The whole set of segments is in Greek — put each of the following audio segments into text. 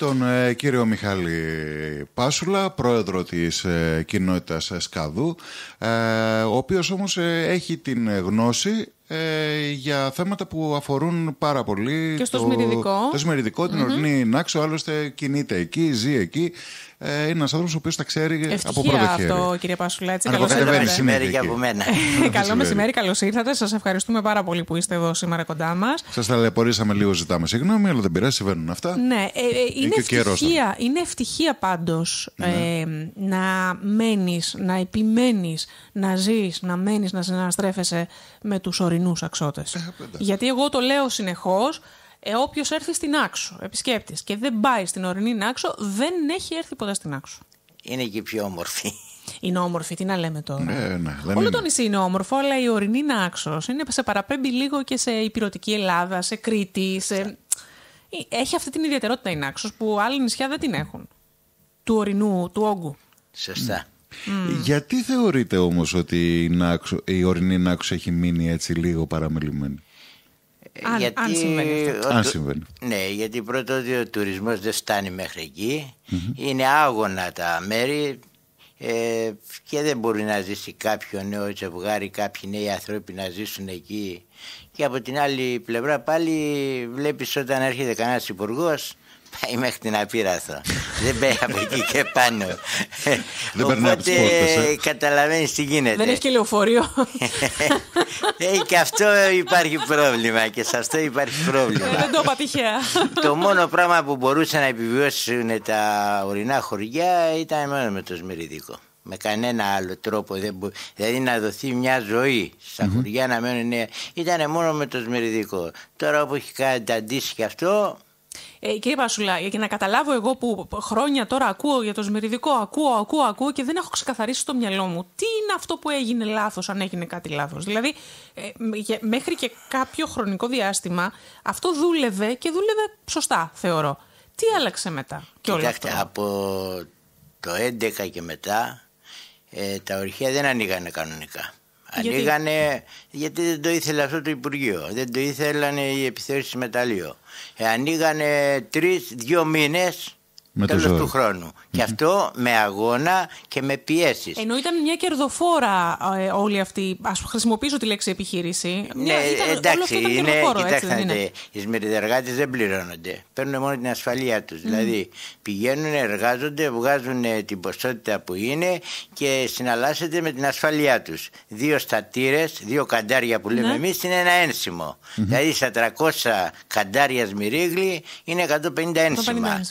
τον κύριο Μιχάλη Πάσουλα, πρόεδρο της κοινότητας Σκαδού, ο οποίος όμως έχει την γνώση για θέματα που αφορούν πάρα πολύ και στο Σμυριδικό. Το Σμυριδικό, την ορεινή Νάξο, άλλωστε κινείται εκεί, ζει εκεί. Είναι ένας άνθρωπος ο οποίος τα ξέρει από πρώτο χέρι. Αυτό, κύριε Πάσουλα. Έτσι, καλώς μεσημέρι και από μένα. Καλό μεσημέρι, καλώς ήρθατε. Σας ευχαριστούμε πάρα πολύ που είστε εδώ σήμερα κοντά μας. Σας ταλαιπωρήσαμε λίγο, ζητάμε συγγνώμη, αλλά δεν πειράζει, συμβαίνουν αυτά. Ναι, είναι ευτυχία πάντως να μένεις, να επιμένεις, να ζεις, να μένεις, να συναναστρέφεσαι με τους ορεινούς αξώτες. Γιατί εγώ το λέω συνεχώς. Όποιος έρθει στην Άξο, επισκέπτης, και δεν πάει στην ορεινή Άξο, δεν έχει έρθει ποτέ στην Άξο. Είναι και πιο όμορφη. Είναι όμορφη, τι να λέμε τώρα. Ναι, Όλο το νησί είναι όμορφο, αλλά η ορεινή Άξος σε παραπέμπει λίγο και σε ηπειρωτική Ελλάδα, σε Κρήτη. Έχει αυτή την ιδιαιτερότητα η Άξος που άλλα νησιά δεν την έχουν. Του ορεινού, του όγκου. Σωστά. Γιατί θεωρείτε όμως ότι η ορεινή Νάξο έχει μείνει έτσι λίγο παραμελημένη? Αν συμβαίνει. Ναι, γιατί πρώτο ότι ο τουρισμός δεν φτάνει μέχρι εκεί. Είναι άγωνα τα μέρη και δεν μπορεί να ζήσει κάποιο νέο ζευγάρι, κάποιοι νέοι άνθρωποι να ζήσουν εκεί. Και από την άλλη πλευρά πάλι βλέπεις όταν έρχεται κανένας υπουργός, πάει μέχρι την Απείραθο. Δεν πάει από εκεί και πάνω. Δεν περνάει από τις πόρτες. Καταλαβαίνεις τι γίνεται. Δεν έχει και λεωφορείο. Και αυτό υπάρχει πρόβλημα. Και σε αυτό υπάρχει πρόβλημα. Δεν το είπα τυχαία. Το μόνο πράγμα που μπορούσαν να επιβιώσουν τα ορεινά χωριά ήταν μόνο με το Σμυριδικό. Με κανένα άλλο τρόπο. Δηλαδή να δοθεί μια ζωή στα χωριά να μένουν νέα. Ήταν μόνο με το Σμυριδικό. Τώρα που έχει καταντήσει και αυτό. Κύριε Πάσουλα, για να καταλάβω εγώ που χρόνια τώρα ακούω για το Σμυριδικό, ακούω και δεν έχω ξεκαθαρίσει στο μυαλό μου τι είναι αυτό που έγινε λάθος, αν έγινε κάτι λάθος. Δηλαδή, μέχρι και κάποιο χρονικό διάστημα αυτό δούλευε και δούλευε σωστά, θεωρώ. Τι άλλαξε μετά και όλο αυτό? Από το 2011 και μετά τα ορυχεία δεν ανοίγανε κανονικά. Ανοίγανε γιατί δεν το ήθελε αυτό το Υπουργείο, δεν το ήθελαν οι επιθεωρήσεις μεταλλείο. Ανοίγανε 2 μήνες τέλος του χρόνου. Και αυτό με αγώνα και με πιέσεις. Ενώ ήταν μια κερδοφόρα όλη αυτή, ας χρησιμοποιήσω τη λέξη επιχείρηση. Ναι, εντάξει, κοιτάξτε, οι σμυριδεργάτες δεν πληρώνονται. Παίρνουν μόνο την ασφαλεία τους. Δηλαδή πηγαίνουν, εργάζονται, βγάζουν την ποσότητα που είναι και συναλλάσσονται με την ασφαλεία τους. 2 στατήρες, 2 καντάρια που λέμε εμείς είναι ένα ένσημο. Δηλαδή στα 300 καντάρια σμυρίγλι είναι 150 ένσημα.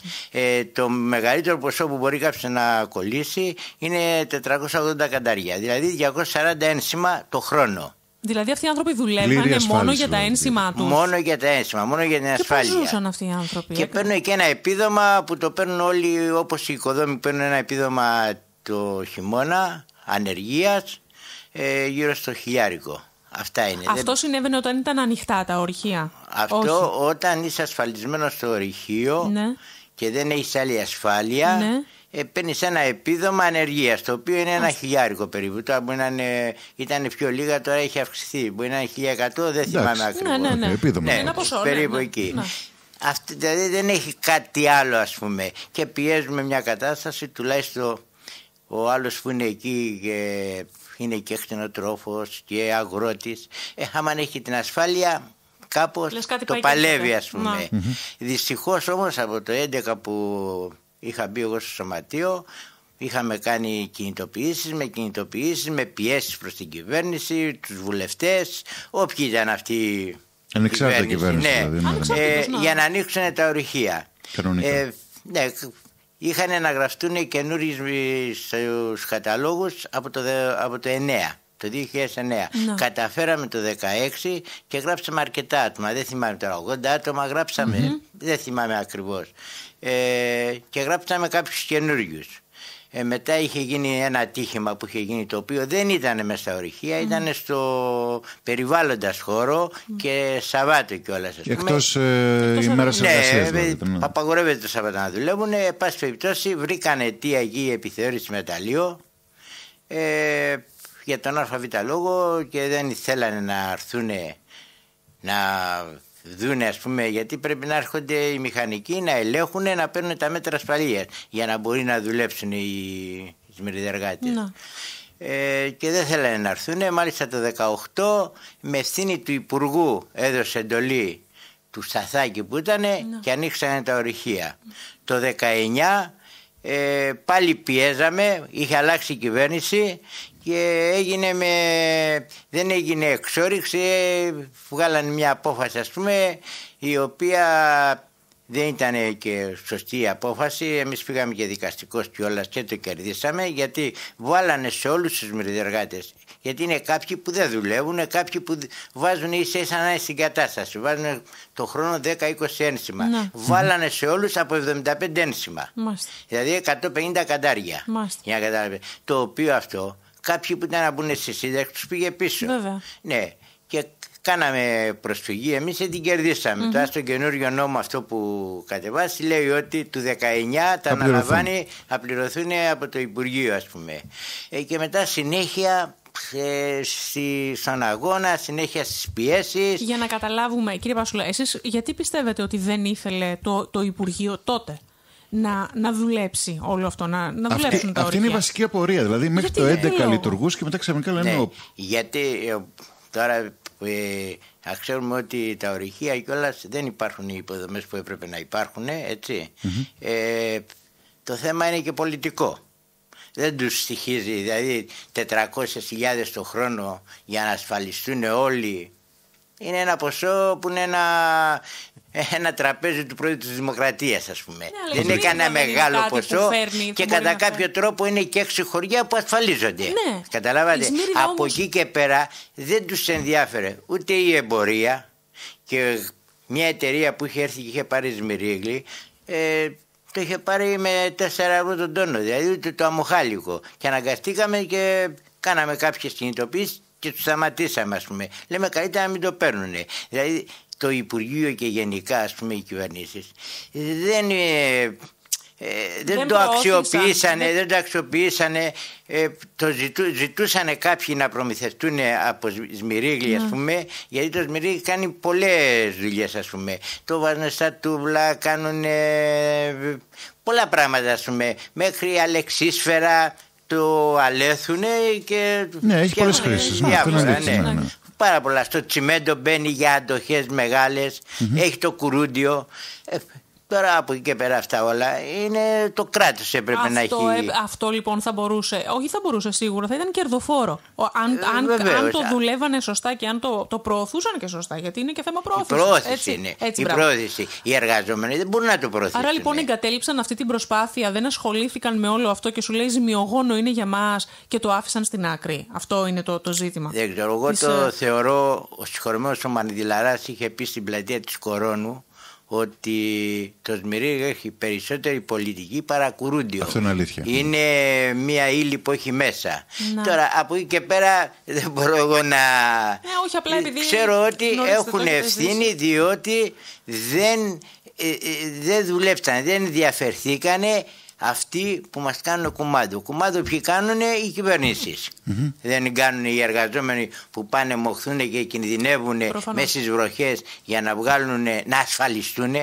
Το μεγαλύτερο ποσό που μπορεί κάποιος να κολλήσει είναι 480 καντάρια, δηλαδή 240 ένσημα το χρόνο. Δηλαδή αυτοί οι άνθρωποι δουλεύανε μόνο για τα ένσημά τους. Μόνο για τα ένσημα, μόνο για την ασφάλεια. Και πώς ζούσαν αυτοί οι άνθρωποι? Και παίρνουν και ένα επίδομα που το παίρνουν όλοι, όπως οι οικοδόμοι παίρνουν ένα επίδομα το χειμώνα ανεργίας γύρω στο 1.000. Αυτά είναι. Αυτό συνέβαινε όταν ήταν ανοιχτά τα ορυχεία? Αυτό όταν είσαι ασφαλισμένος στο ορυχείο και δεν έχεις άλλη ασφάλεια, παίρνεις ένα επίδομα ανεργίας, το οποίο είναι ένα 1.000 περίπου. Τώρα μπορεί να ήταν πιο λίγα, τώρα έχει αυξηθεί. Μπορεί να είναι 1.100, δεν θυμάμαι ακριβώς. Ένα ποσό, περίπου εκεί. Αυτή, δηλαδή δεν έχει κάτι άλλο, ας πούμε. Και πιέζουμε μια κατάσταση, τουλάχιστον ο άλλος που είναι εκεί και είναι και κτηνοτρόφος και αγρότης, άμα έχει την ασφάλεια, κάπως το παλεύει, ας πούμε. Δυστυχώς όμως από το 2011 που είχα μπει εγώ στο σωματείο, είχαμε κάνει κινητοποιήσεις με πιέσεις προς την κυβέρνηση, τους βουλευτές, όποιοι ήταν αυτοί η κυβέρνηση δηλαδή, για να ανοίξουν τα ορυχεία. Είχαν να γραφτούν καινούριοι στους καταλόγους από το 9. Το 2009. Καταφέραμε το 2016 και γράψαμε αρκετά άτομα. Δεν θυμάμαι τώρα, 80 άτομα γράψαμε. Δεν θυμάμαι ακριβώς. Και γράψαμε κάποιους καινούριους. Μετά είχε γίνει ένα ατύχημα που είχε γίνει, το οποίο δεν ήταν μέσα στα ορυχεία, ήταν στο περιβάλλοντας χώρο και Σαββάτο κιόλας. Εκτός ημέρας εργασίας. Ναι, απαγορεύεται το Σαββάτο να δουλεύουν. Πάση περιπτώσει βρήκαν αιτία εκεί επιθεώρηση μεταλλείο για τον ΑΒ λόγο και δεν θέλανε να έρθουν να δούνε, ας πούμε, γιατί πρέπει να έρχονται οι μηχανικοί να ελέγχουν, να παίρνουν τα μέτρα ασφαλείας για να μπορεί να δουλέψουν οι σμυριδεργάτες. Και δεν θέλανε να έρθουν. Μάλιστα το 18 με ευθύνη του Υπουργού έδωσε εντολή του Σταθάκη που ήταν και ανοίξανε τα ορυχεία. Το 19 πάλι πιέζαμε, είχε αλλάξει η κυβέρνηση και δεν έγινε εξόριξη, βγάλανε μια απόφαση, ας πούμε, η οποία δεν ήταν και σωστή η απόφαση. Εμείς πήγαμε και δικαστικός κιόλας και το κερδίσαμε, γιατί βάλανε σε όλους τους σμυριδεργάτες. Γιατί είναι κάποιοι που δεν δουλεύουν, κάποιοι που βάζουν ίσα-ίσα να είναι στην κατάσταση. Βάζουν το χρόνο 10-20 ένσημα. Βάλανε σε όλους από 75 ένσημα. Δηλαδή 150 καντάρια. Για να καταλάβετε. Το οποίο αυτό, κάποιοι που ήταν να μπουν στη σύνταξη τους πήγε πίσω. Βέβαια. Ναι. Και κάναμε προσφυγή εμείς και την κερδίσαμε. Τώρα στο καινούριο νόμο αυτό που κατεβάσει λέει ότι του 19 τα αναλαμβάνει, θα πληρωθούν από το Υπουργείο, ας πούμε. Και μετά συνέχεια στον αγώνα, συνέχεια στις πιέσεις. Για να καταλάβουμε, κύριε Πασούλα, εσείς γιατί πιστεύετε ότι δεν ήθελε το Υπουργείο τότε να δουλέψει όλο αυτό, να δουλέψουν τα ορυχεία? Αυτή είναι η βασική απορία. Δηλαδή μέχρι το 11 λειτουργούσε και μετά ξαφνικά λένε... Ναι, γιατί τώρα να ξέρουμε ότι τα ορυχεία κιόλας δεν υπάρχουν οι υποδομές που έπρεπε να υπάρχουν, έτσι. Το θέμα είναι και πολιτικό. Δεν τους στοιχίζει, δηλαδή 400.000 το χρόνο για να ασφαλιστούν όλοι. Είναι ένα ποσό που είναι ένα τραπέζι του Πρόεδρου της Δημοκρατίας, ας πούμε. Ναι, δεν είναι κανένα μεγάλο ποσό και κατά κάποιο τρόπο είναι και 6 χωριά που ασφαλίζονται. Ναι. Καταλάβατε. Από εκεί και πέρα δεν τους ενδιάφερε ούτε η εμπορία, και μια εταιρεία που είχε έρθει και είχε πάρει σμυρίγλι, το είχε πάρει με 4 ευρώ τον τόνο, δηλαδή το αμοχάλικο. Και αναγκαστήκαμε και κάναμε κάποιες κινητοποιήσεις και τους σταματήσαμε, ας πούμε. Λέμε καλύτερα να μην το παίρνουν. Δηλαδή το Υπουργείο και γενικά, ας πούμε, οι κυβερνήσεις δεν το αξιοποιήσανε, ζητούσανε κάποιοι να προμηθευτούν από σμυρίγλι, ας πούμε, γιατί το σμυρίγλι κάνει πολλές δουλειές, ας πούμε. Το βάζουν στα τούβλα, κάνουν πολλά πράγματα, ας πούμε, μέχρι αλεξίσφαιρα το αλέθουνε και... Ναι, έχει πολλές χρήσεις. Ναι. Πάρα πολλά. Στο τσιμέντο μπαίνει για αντοχές μεγάλες, έχει το κουρούντιο. Τώρα από εκεί και πέρα αυτά όλα είναι το κράτος έπρεπε να έχει. Αυτό λοιπόν θα μπορούσε, όχι θα μπορούσε σίγουρα, θα ήταν κερδοφόρο. Αν το δουλεύανε σωστά και αν το προωθούσαν και σωστά, γιατί είναι και θέμα προώθησης. Η προώθηση είναι. Η προώθηση. Οι εργαζόμενοι δεν μπορούν να το προωθήσουν. Άρα λοιπόν εγκατέλειψαν αυτή την προσπάθεια, δεν ασχολήθηκαν με όλο αυτό και σου λέει ζημιογόνο είναι για μας και το άφησαν στην άκρη. Αυτό είναι το ζήτημα. Δεν ξέρω. Εγώ το θεωρώ, ο συγχωρεμένος ο Μανιδηλαράς είχε πει στην πλατεία της Κορώνου ότι το σμυρίγλι έχει περισσότερη πολιτική παρά κουρούντιο. Αυτό είναι αλήθεια. Είναι μια ύλη που έχει μέσα. Τώρα από εκεί και πέρα δεν μπορώ εγώ να... όχι, απλά επειδή ξέρω ότι έχουν ευθύνη, διότι δεν δουλέψαν, δεν ενδιαφερθήκανε αυτοί που μας κάνουν κουμάντο. Κουμάντο ποιοι κάνουν? Οι κυβερνήσεις. Δεν κάνουν οι εργαζόμενοι που πάνε, μοχθούν και κινδυνεύουν μέσα στις βροχές για να βγάλουν, να ασφαλιστούν.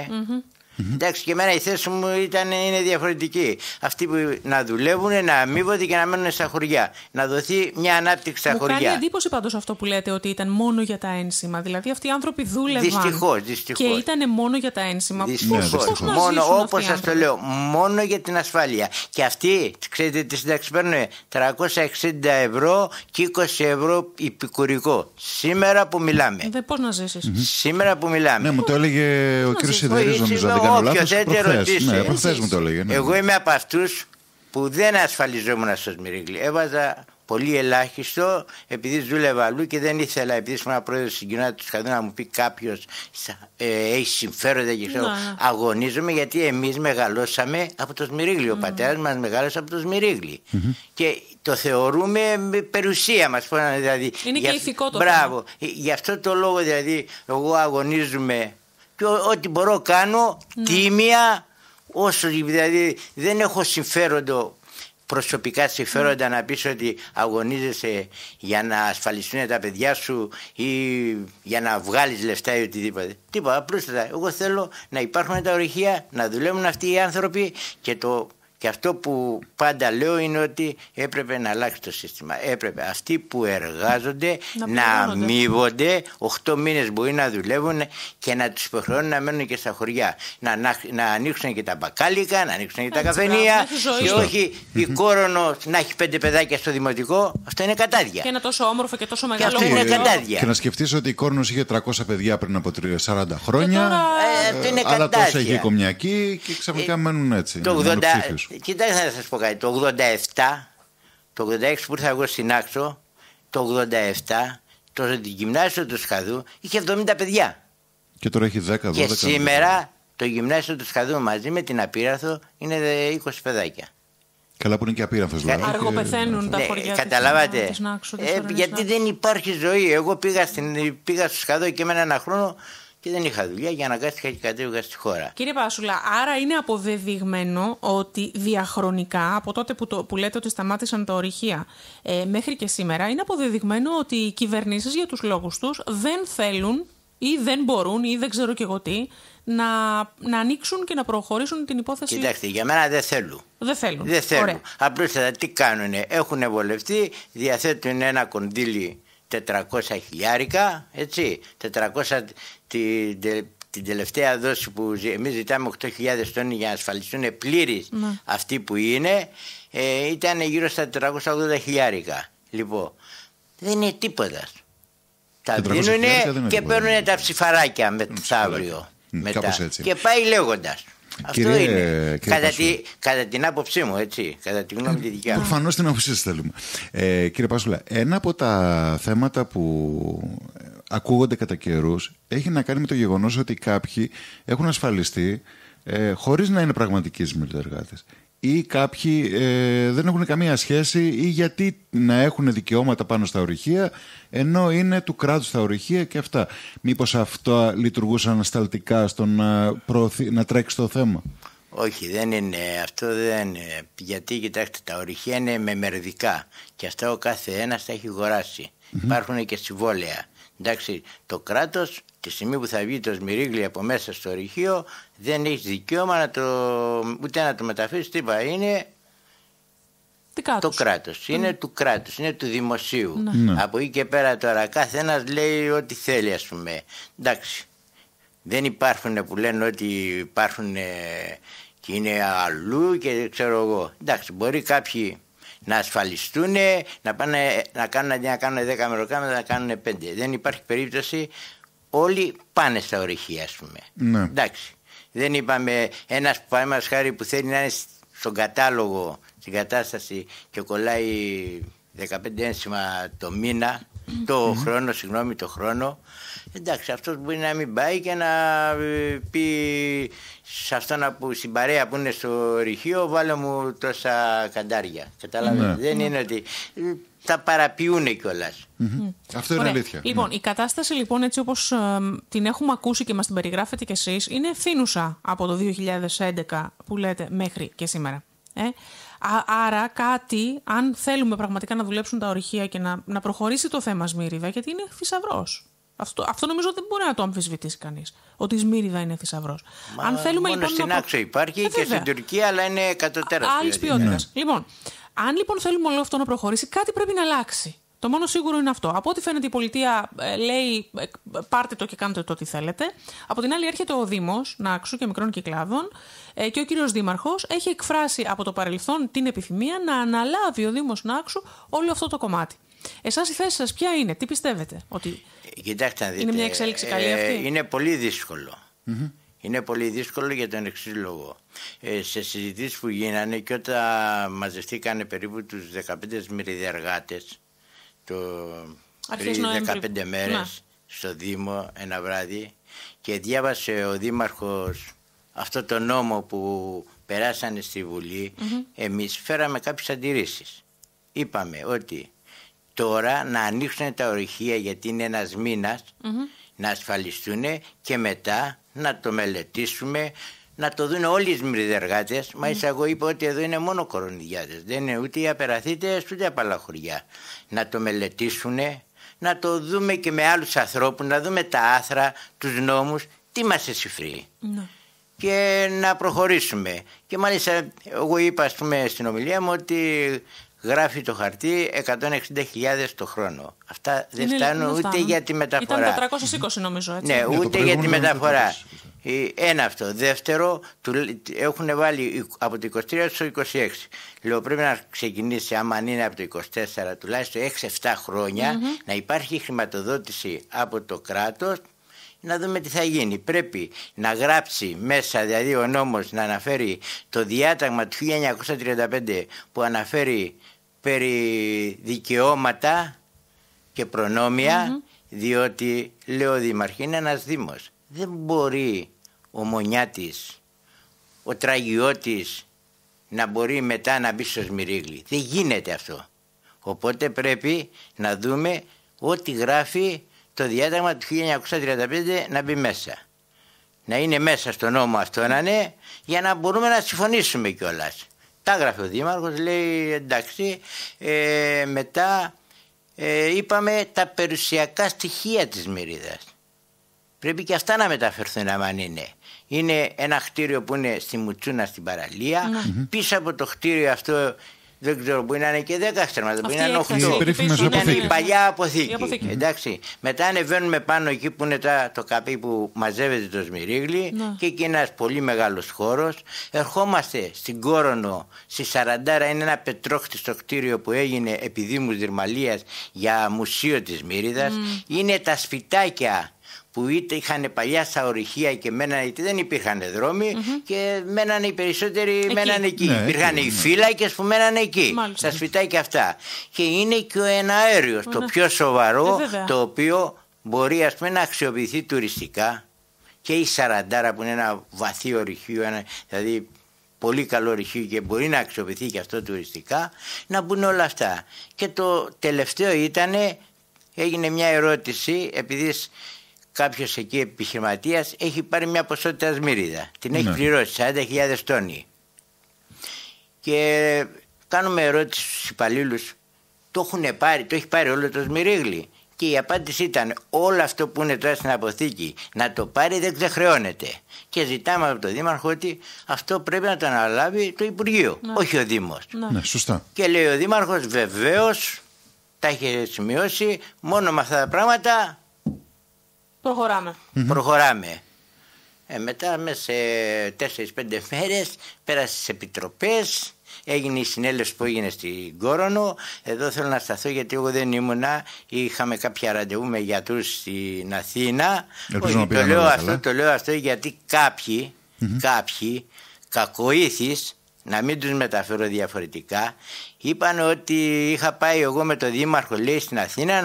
Εντάξει, και εμένα η θέση μου είναι διαφορετική. Αυτοί που να δουλεύουν, να αμείβονται και να μένουν στα χωριά. Να δοθεί μια ανάπτυξη στα χωριά. Μου κάνει εντύπωση πάντως αυτό που λέτε, ότι ήταν μόνο για τα ένσημα. Δηλαδή αυτοί οι άνθρωποι δούλευαν. Δυστυχώς. Και ήταν μόνο για τα ένσημα. Πώς μόνο, όπως σας το λέω, μόνο για την ασφάλεια. Και αυτοί, ξέρετε, τη σύνταξη παίρνουν 360 ευρώ και 20 ευρώ υπηκουρικό. Σήμερα που μιλάμε. Πώς να ζήσεις. Σήμερα που μιλάμε. Ναι, μου το έλεγε ο κ. Σιδερής, νομίζω. Προχθές μου το έλεγε. Εγώ είμαι από αυτούς που δεν ασφαλιζόμουν στο σμυρίγλι. Έβαζα πολύ ελάχιστο, επειδή δούλευα αλλού και δεν ήθελα, επειδή ήμουν πρόεδρος στην κοινότητα του Σκαδού, να μου πει κάποιος έχει συμφέροντα και ξέρω. Αγωνίζομαι, γιατί εμείς μεγαλώσαμε από το σμυρίγλι. Ο πατέρας μας μεγάλωσε από το σμυρίγλι. Και το θεωρούμε με περιουσία μας. Δηλαδή, είναι και ηθικό το μπράβο. Γι' αυτό το λόγο δηλαδή εγώ αγωνίζομαι και ό,τι μπορώ κάνω τίμια, όσο δηλαδή δεν έχω συμφέροντο. προσωπικά συμφέροντα να πεις ότι αγωνίζεσαι για να ασφαλιστούν τα παιδιά σου ή για να βγάλεις λεφτά ή οτιδήποτε. Τίποτα, απλούστατα. Εγώ θέλω να υπάρχουν τα ορυχεία, να δουλεύουν αυτοί οι άνθρωποι και αυτό που πάντα λέω είναι ότι έπρεπε να αλλάξει το σύστημα. Έπρεπε αυτοί που εργάζονται να αμείβονται, 8 μήνες μπορεί να δουλεύουν και να τους υποχρεώνουν να μένουν και στα χωριά. Να ανοίξουν και τα μπακάλικα, να ανοίξουν και τα καφενεία και όχι η Κόρονος να έχει 5 παιδάκια στο δημοτικό. Αυτό είναι κατάδια. Και είναι τόσο όμορφο και τόσο μεγάλο. Και αυτό είναι κατάδια. Και να σκεφτείς ότι η Κόρονος είχε 300 παιδιά πριν από 40 χρόνια. Τώρα, αλλά τόσο έχει η κομιακή και ξαφνικά μένουν έτσι. Κοιτάξτε να σας πω κάτι, το 87, το 86 που ήρθα εγώ στην Άξο, το 87, το γυμνάσιο του Σκαδού είχε 70 παιδιά. Και τώρα έχει 10-12. Και σήμερα το γυμνάσιο του Σκαδού μαζί με την Απίραθο είναι 20 παιδάκια. Καλά που είναι και Απίραθος δηλαδή. Αργοπεθαίνουν τα χωριά καταλάβατε. της Νάξου. Γιατί δεν υπάρχει ζωή. Εγώ πήγα στο Σκαδό και έμενα ένα χρόνο και δεν είχα δουλειά για να αναγκάστηκα και κατέβηκα στη χώρα. Κύριε Πάσουλα, άρα είναι αποδεδειγμένο ότι διαχρονικά, από τότε που λέτε ότι σταμάτησαν τα ορυχεία μέχρι και σήμερα, είναι αποδεδειγμένο ότι οι κυβερνήσεις για τους λόγους τους δεν θέλουν ή δεν μπορούν ή δεν ξέρω και εγώ τι, να ανοίξουν και να προχωρήσουν την υπόθεση. Κοιτάξτε, για μένα δεν θέλουν. Δεν θέλουν. Απλώς τι κάνουνε, έχουν βολευτεί, διαθέτουν ένα κονδύλι 400 χιλιάρικα, έτσι, 400 την τελευταία δόση που εμείς ζητάμε 8.000 τόνοι για να ασφαλιστούν πλήρης αυτοί που είναι, ήταν γύρω στα 480 χιλιάρικα. Λοιπόν, δεν είναι τίποτα. Τα δίνουν και παίρνουν τα ψηφαράκια μεθαύριο. Και πάει λέγοντας. Αυτό είναι. Κατά την άποψή μου, έτσι. Κατά τη γνώμη τη δικιά μου. Προφανώς την άποψή σας θέλουμε. Κύριε Πάσουλα, ένα από τα θέματα που ακούγονται κατά καιρούς έχει να κάνει με το γεγονός ότι κάποιοι έχουν ασφαλιστεί χωρίς να είναι πραγματικοί σμυρτεργάτες. Ή κάποιοι δεν έχουν καμία σχέση ή γιατί να έχουν δικαιώματα πάνω στα ορυχεία ενώ είναι του κράτους τα ορυχεία και αυτά. Μήπως αυτό λειτουργούσαν ανασταλτικά στο να τρέξει το θέμα? Όχι, δεν είναι. Αυτό δεν είναι. Γιατί κοιτάξτε, τα ορυχεία είναι μεμερδικά και αυτά ο κάθε ένας τα έχει αγοράσει. Υπάρχουν και συμβόλαια. Εντάξει, το κράτος τη στιγμή που θα βγει το σμυρίγλι από μέσα στο ορυχείο δεν έχει δικαίωμα ούτε να το μεταφέρει τίποτα. Είναι το κράτος. Είναι του κράτους, είναι του δημοσίου. Από εκεί και πέρα τώρα κάθε ένας λέει ό,τι θέλει, ας πούμε. Εντάξει, δεν υπάρχουν που λένε ότι υπάρχουν και είναι αλλού και ξέρω εγώ. Εντάξει, μπορεί κάποιοι να ασφαλιστούν, να κάνουν 10 μεροκάματα, να κάνουν 5. Δεν υπάρχει περίπτωση. Όλοι πάνε στα ορυχεία, ας πούμε. Ναι. Εντάξει. Δεν είπαμε ένας που παραδείγματος χάρη που θέλει να είναι στον κατάλογο, στην κατάσταση και κολλάει 15 ένσημα το μήνα, το χρόνο. Εντάξει, αυτός μπορεί να μην πάει και να πει σε αυτόν στην παρέα που είναι στο ορυχείο, βάλε μου τόσα καντάρια. Καταλαβαίνετε. Δεν είναι ότι τα παραποιούνε κιόλας. Αυτό είναι αλήθεια. Λοιπόν, η κατάσταση λοιπόν έτσι όπως την έχουμε ακούσει και μας την περιγράφετε κι εσείς είναι ευθύνουσα από το 2011 που λέτε μέχρι και σήμερα. Άρα κάτι, αν θέλουμε πραγματικά να δουλέψουν τα ορυχεία και να προχωρήσει το θέμα Σμύριδα, γιατί είναι θησαυρός. Αυτό νομίζω δεν μπορεί να το αμφισβητήσει κανείς. Ότι η Σμύριδα είναι θησαυρός. Μόνο στην Άξο υπάρχει και στην Τουρκία, αλλά είναι εκατοτέρας άλλης ποιότητας. Λοιπόν, αν λοιπόν θέλουμε όλο αυτό να προχωρήσει, κάτι πρέπει να αλλάξει. Το μόνο σίγουρο είναι αυτό. Από ό,τι φαίνεται η πολιτεία λέει πάρτε το και κάντε το ό,τι θέλετε. Από την άλλη έρχεται ο Δήμος Νάξου και Μικρών Κυκλάδων και ο κύριος Δήμαρχος έχει εκφράσει από το παρελθόν την επιθυμία να αναλάβει ο Δήμος Νάξου όλο αυτό το κομμάτι. Εσάς η θέση σας ποια είναι, τι πιστεύετε? Ότι κοιτάξτε να δείτε, είναι μια εξέλιξη καλή αυτή? Είναι πολύ δύσκολο. Είναι πολύ δύσκολο για τον εξής λόγο. Σε συζητήσεις που γίνανε και όταν μαζευτήκανε περίπου τους 15 σμυριδιεργάτες πριν 15 μέρες στο Δήμο ένα βράδυ και διάβασε ο Δήμαρχος αυτό το νόμο που περάσανε στη Βουλή, εμείς φέραμε κάποιες αντιρρήσεις. Είπαμε ότι τώρα να ανοίξουν τα ορυχεία γιατί είναι ένας μήνας, να ασφαλιστούν και μετά να το μελετήσουμε, να το δουν όλοι οι σμυριδεργάτες. Μάλιστα εγώ είπα ότι εδώ είναι μόνο κορονιδιάτες, δεν είναι ούτε οι απεραθήτες ούτε απαλαχωριά. Να το μελετήσουν, να το δούμε και με άλλους ανθρώπους, να δούμε τα άθρα, τους νόμους, τι μας εσυφρεί. Και να προχωρήσουμε. Και μάλιστα εγώ είπα, ας πούμε, στην ομιλία μου ότι γράφει το χαρτί 160.000 το χρόνο. Αυτά δεν φτάνουν ούτε για τη μεταφορά. Ήταν 420 νομίζω, έτσι. Ναι, ούτε για τη μεταφορά. Ένα αυτό. Δεύτερο, έχουν βάλει από το 23 στο 26. Λέω πρέπει να ξεκινήσει, άμα είναι από το 24, τουλάχιστον 6-7 χρόνια, να υπάρχει χρηματοδότηση από το κράτος, να δούμε τι θα γίνει. Πρέπει να γράψει μέσα, δηλαδή ο νόμος να αναφέρει το διάταγμα του 1935 που αναφέρει περί δικαιώματα και προνόμια, διότι, λέω, ο Δήμαρχος είναι ένας Δήμος. Δεν μπορεί ο Μονιάτης, ο Τραγιώτης να μπορεί μετά να μπει στο Σμυρίγλι. Δεν γίνεται αυτό. Οπότε πρέπει να δούμε ό,τι γράφει το διάταγμα του 1935 να μπει μέσα. Να είναι μέσα στο νόμο αυτό να είναι, για να μπορούμε να συμφωνήσουμε κιόλας. Τα γράφει ο Δήμαρχος, λέει εντάξει, μετά είπαμε τα περιουσιακά στοιχεία της Μυρίδας. Πρέπει και αυτά να μεταφερθούν άμα είναι. Είναι ένα κτίριο που είναι στη Μουτσούνα στην παραλία. Πίσω από το κτίριο αυτό δεν ξέρω, μπορεί να είναι και 10 στρέμματα, μπορεί να είναι 8. Είναι η παλιά αποθήκη. Εντάξει. Μετά ανεβαίνουμε πάνω εκεί που είναι το καπί που μαζεύεται το Σμυρίγλι, και εκεί είναι ένας πολύ μεγάλος χώρος. Ερχόμαστε στην Κόρονο, στη Σαραντάρα, είναι ένα πετρόχτιστο κτίριο που έγινε επί Δήμου Δυρμαλίας για μουσείο της Μύριδας. Είναι τα σπιτάκια που είχαν παλιά στα ορυχεία και μένανε, γιατί δεν υπήρχαν δρόμοι, και μένανε οι περισσότεροι εκεί. Ναι, υπήρχαν οι φύλακες που μένανε εκεί, στα σπιτάκια αυτά. Και είναι και ο εναέριος, το πιο σοβαρό, το οποίο μπορεί, ας πούμε, να αξιοποιηθεί τουριστικά, και η Σαραντάρα που είναι ένα βαθύ ορυχείο, δηλαδή πολύ καλό ορυχείο και μπορεί να αξιοποιηθεί και αυτό τουριστικά, να μπουν όλα αυτά. Και το τελευταίο έγινε μια ερώτηση, επειδή κάποιος εκεί επιχειρηματίας έχει πάρει μια ποσότητα Σμύριδα. Την έχει πληρώσει 40.000 τόνοι. Και κάνουμε ερώτηση στους υπαλλήλους, το έχει πάρει όλο το Σμυρίγλι? Και η απάντηση ήταν, όλο αυτό που είναι τώρα στην αποθήκη να το πάρει δεν ξεχρεώνεται. Και ζητάμε από τον Δήμαρχο ότι αυτό πρέπει να το αναλάβει το Υπουργείο, όχι ο Δήμος. Ναι, σωστά. Και λέει ο Δήμαρχος, βεβαίως τα έχει σημειώσει, μόνο με αυτά τα πράγματα προχωράμε. Μετά μέσα σε 4-5 μέρες πέρασε στις επιτροπές, έγινε η συνέλευση που έγινε στην Κόρονο. Εδώ θέλω να σταθώ γιατί εγώ δεν ήμουνα, είχαμε κάποια ραντεβού με γιατρούς στην Αθήνα. Το λέω αυτό γιατί κάποιοι κακοήθεις, να μην τους μεταφέρω διαφορετικά, είπαν ότι είχα πάει εγώ με τον Δήμαρχο, λέει, στην Αθήνα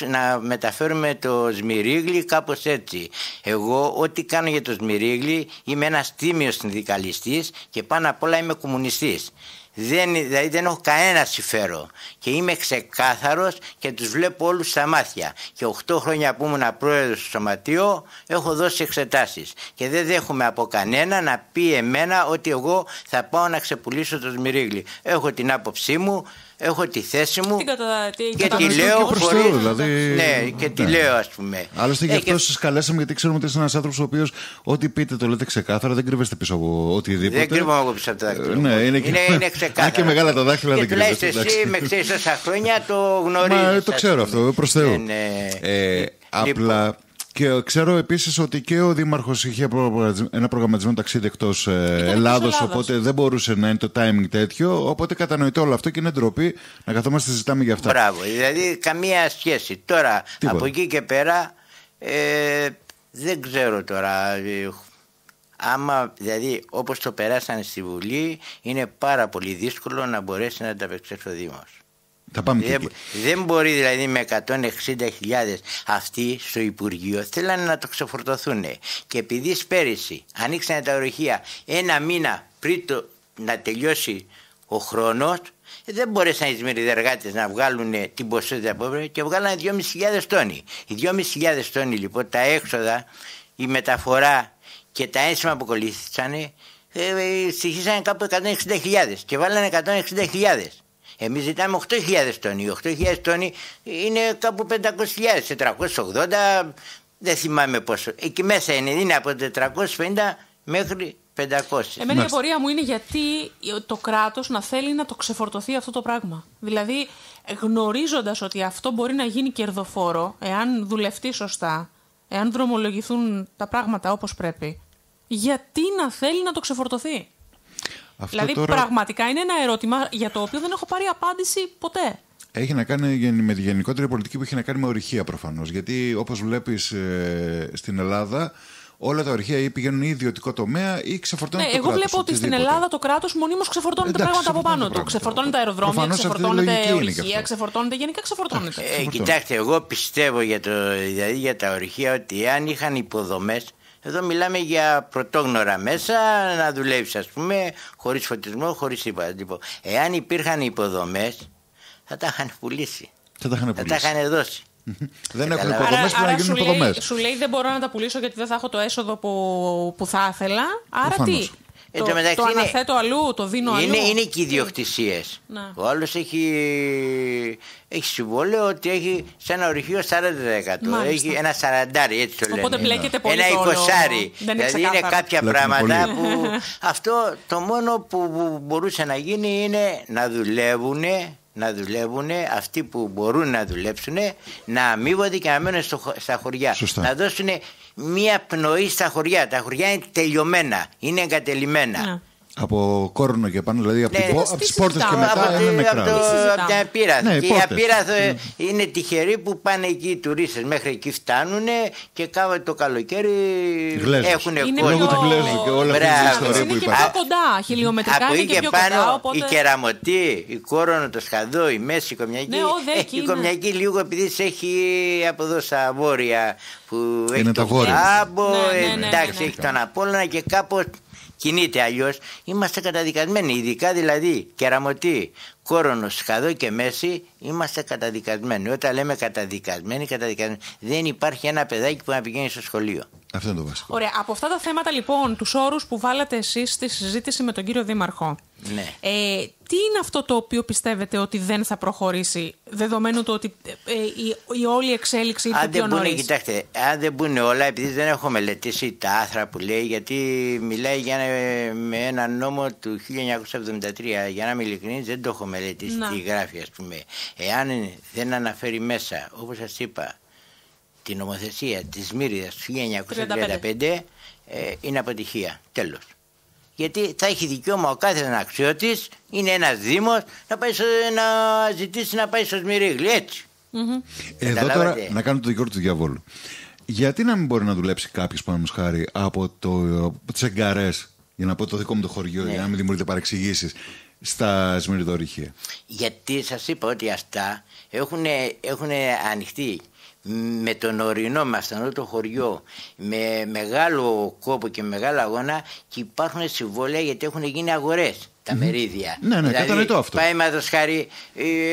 να μεταφέρουμε το Σμυρίγλι κάπως έτσι. Εγώ ό,τι κάνω για το Σμυρίγλι είμαι ένας τίμιος συνδικαλιστής και πάνω απ' όλα είμαι κομμουνιστής. Δηλαδή δεν έχω κανένα συμφέρον και είμαι ξεκάθαρος και τους βλέπω όλους στα μάτια. Και 8 χρόνια που ήμουν πρόεδρος στο Σωματείο έχω δώσει εξετάσεις και δεν δέχομαι από κανένα να πει εμένα ότι εγώ θα πάω να ξεπουλήσω το Σμυρίγλι. Έχω την άποψή μου, έχω τη θέση μου και τη λέω χωρίς... Δηλαδή... Ναι, και τη λέω, ας πούμε. Άλλωστε γι' αυτό σας καλέσαμε, γιατί ξέρουμε ότι είστε ένας άνθρωπος ο οποίος ό,τι πείτε το λέτε ξεκάθαρα, δεν κρύβεστε πίσω από οτιδήποτε. Δεν κρύβομαι εγώ πίσω από τα δάχτυλα. Ναι, είναι ξεκάθαρα. Αν και μεγάλα τα δάχτυλα δεν κρύβεστε. Και τουλάχιστον εσύ με ξέρεις τόσα χρόνια το γνωρίζεις. Το ξέρω αυτό, προς Θεού. Απλά... Και ξέρω επίσης ότι και ο Δήμαρχος είχε ένα προγραμματισμένο ταξίδι εκτός Ελλάδος, οπότε δεν μπορούσε να είναι το timing τέτοιο. Οπότε κατανοητό όλο αυτό και είναι ντροπή να καθόμαστε συζητάμε για αυτά. Μπράβο, δηλαδή καμία σχέση. Τώρα από εκεί και πέρα δεν ξέρω τώρα. Άμα δηλαδή όπως το περάσανε στη Βουλή, είναι πάρα πολύ δύσκολο να μπορέσει να ανταπεξέλθει ο Δήμος. Δεν μπορεί δηλαδή με 160.000 αυτοί στο Υπουργείο θέλανε να το ξεφορτωθούν. Και επειδή πέρυσι ανοίξανε τα ορυχεία ένα μήνα πριν να τελειώσει ο χρόνος, δεν μπορέσαν οι σμυριδεργάτες να βγάλουν την ποσότητα που έπρεπε και βγάλανε 2.500 τόνοι. Οι 2.500 τόνοι λοιπόν, τα έξοδα, η μεταφορά και τα ένσημα που ακολουθήσανε στοιχήσανε κάπου 160.000 και βάλανε 160.000. Εμείς ζητάμε 8.000 τόνοι. Οι 8.000 τόνοι είναι κάπου 500.000, 480, δεν θυμάμαι πόσο. Εκεί μέσα είναι από 450 μέχρι 500. Εμένα η απορία μου είναι γιατί το κράτος να θέλει να το ξεφορτωθεί αυτό το πράγμα. Δηλαδή, γνωρίζοντας ότι αυτό μπορεί να γίνει κερδοφόρο, εάν δουλευτεί σωστά, εάν δρομολογηθούν τα πράγματα όπως πρέπει, γιατί να θέλει να το ξεφορτωθεί. Αυτό δηλαδή, τώρα... πραγματικά είναι ένα ερώτημα για το οποίο δεν έχω πάρει απάντηση ποτέ. Έχει να κάνει με τη γενικότερη πολιτική που έχει να κάνει με ορυχεία προφανώς. Γιατί όπως βλέπεις στην Ελλάδα, όλα τα ορυχεία ή πηγαίνουν ή ιδιωτικό τομέα ή ξεφορτώνουν το κράτος. Εγώ βλέπω ότι στην Ελλάδα το κράτος μονίμως ξεφορτώνεται πράγματα από πάνω του. Ξεφορτώνεται αεροδρόμια, ξεφορτώνεται ορυχεία, ξεφορτώνεται, γενικά ξεφορτώνεται. Κοιτάξτε, εγώ πιστεύω για τα ορυχεία ότι αν είχαν υποδομές. Εδώ μιλάμε για πρωτόγνωρα μέσα, να δουλεύεις ας πούμε, χωρίς φωτισμό, χωρίς τίποτα. Εάν υπήρχαν υποδομές, θα τα είχαν πουλήσει. Θα τα είχαν δώσει. Δεν έχουν υποδομές που να γίνουν υποδομές. Σου λέει δεν μπορώ να τα πουλήσω γιατί δεν θα έχω το έσοδο που θα ήθελα. Άρα προφανώς. Τι, το αναθέτω αλλού, το δίνω αλλού. Είναι και ιδιοκτησίες. Ο άλλος έχει συμβόλαιο ότι έχει σε ένα ορυχείο 40%. Έχει ένα 40, έτσι το λένε. Οπότε μπλέκεται πολύ. Ένα 20. Δηλαδή είναι κάποια πράγματα που αυτό το μόνο που μπορούσε να γίνει είναι να δουλεύουν αυτοί που μπορούν να δουλέψουν, να αμείβονται και να μένουν στα χωριά. Σωστά. Να δώσουν μία πνοή στα χωριά. Τα χωριά είναι τελειωμένα, είναι εγκατελειμμένα. Ναι. Από Κόρνο και πάνω, δηλαδή από τις πόρτες και μετά είναι νεκρά. Από την Απίραθο. Ναι, και η Απίραθο είναι τυχεροί που πάνε εκεί οι τουρίστες. Μέχρι εκεί φτάνουν και κάπου το καλοκαίρι έχουν κόσμο. Λόγω του Γλέζου και όλα αυτά τις ιστορίες που υπάρχουν. Είναι κοντά, χιλιομετρικά από είναι εκεί και πάνω η Κεραμωτή, η Κόρονο, το Σκαδό, η Μέση, η Κομιακή. Η Κομιακή λίγο επειδή έχει από εδώ στα βόρεια που έχει το Κάμπο, εντάξει έχει τον Απόλλωνα και κάπως κινείται, αλλιώς είμαστε καταδικασμένοι, ειδικά δηλαδή Κεραμωτή, Κόρονο, Σκαδό και Μέση είμαστε καταδικασμένοι. Όταν λέμε καταδικασμένοι, δεν υπάρχει ένα παιδάκι που να πηγαίνει στο σχολείο. Αυτό είναι το βασικό. Ωραία, από αυτά τα θέματα λοιπόν, τους όρους που βάλατε εσείς στη συζήτηση με τον κύριο Δήμαρχο, ναι. Τι είναι αυτό το οποίο πιστεύετε ότι δεν θα προχωρήσει, δεδομένου το ότι η όλη εξέλιξη ήρθε πιο νωρίς? Κοιτάξτε, αν δεν μπουν όλα, επειδή δεν έχω μελετήσει τα άθρα που λέει, γιατί μιλάει με ένα νόμο του 1973, για να είμαι ειλικρινής δεν το έχω μελετήσει τι γράφει ας πούμε. Εάν δεν αναφέρει μέσα, όπως σας είπα, την νομοθεσία της Μύριδας του 1935, είναι αποτυχία. Τέλος. Γιατί θα έχει δικαίωμα ο κάθε αναξιώτης, είναι ένας δήμος, να ζητήσει να πάει στο Σμυρίγλι, έτσι. Εδώ τώρα να κάνω το δικαίωμα του διαβόλου. Γιατί να μην μπορεί να δουλέψει κάποιος, παραδείγματος χάρη, από τις Εγκαρές, για να πω το δικό μου το χωριό, για να μην δημιουργείται παρεξηγήσεις, στα Σμυριδορυχεία? Γιατί σας είπα ότι αυτά έχουν ανοιχτεί με τον ορεινό μας, αυτό το χωριό, με μεγάλο κόπο και μεγάλο αγώνα, και υπάρχουν συμβόλαια γιατί έχουν γίνει αγορές τα μερίδια. Ναι, δηλαδή, κατανοητό αυτό. Πάει με χάρη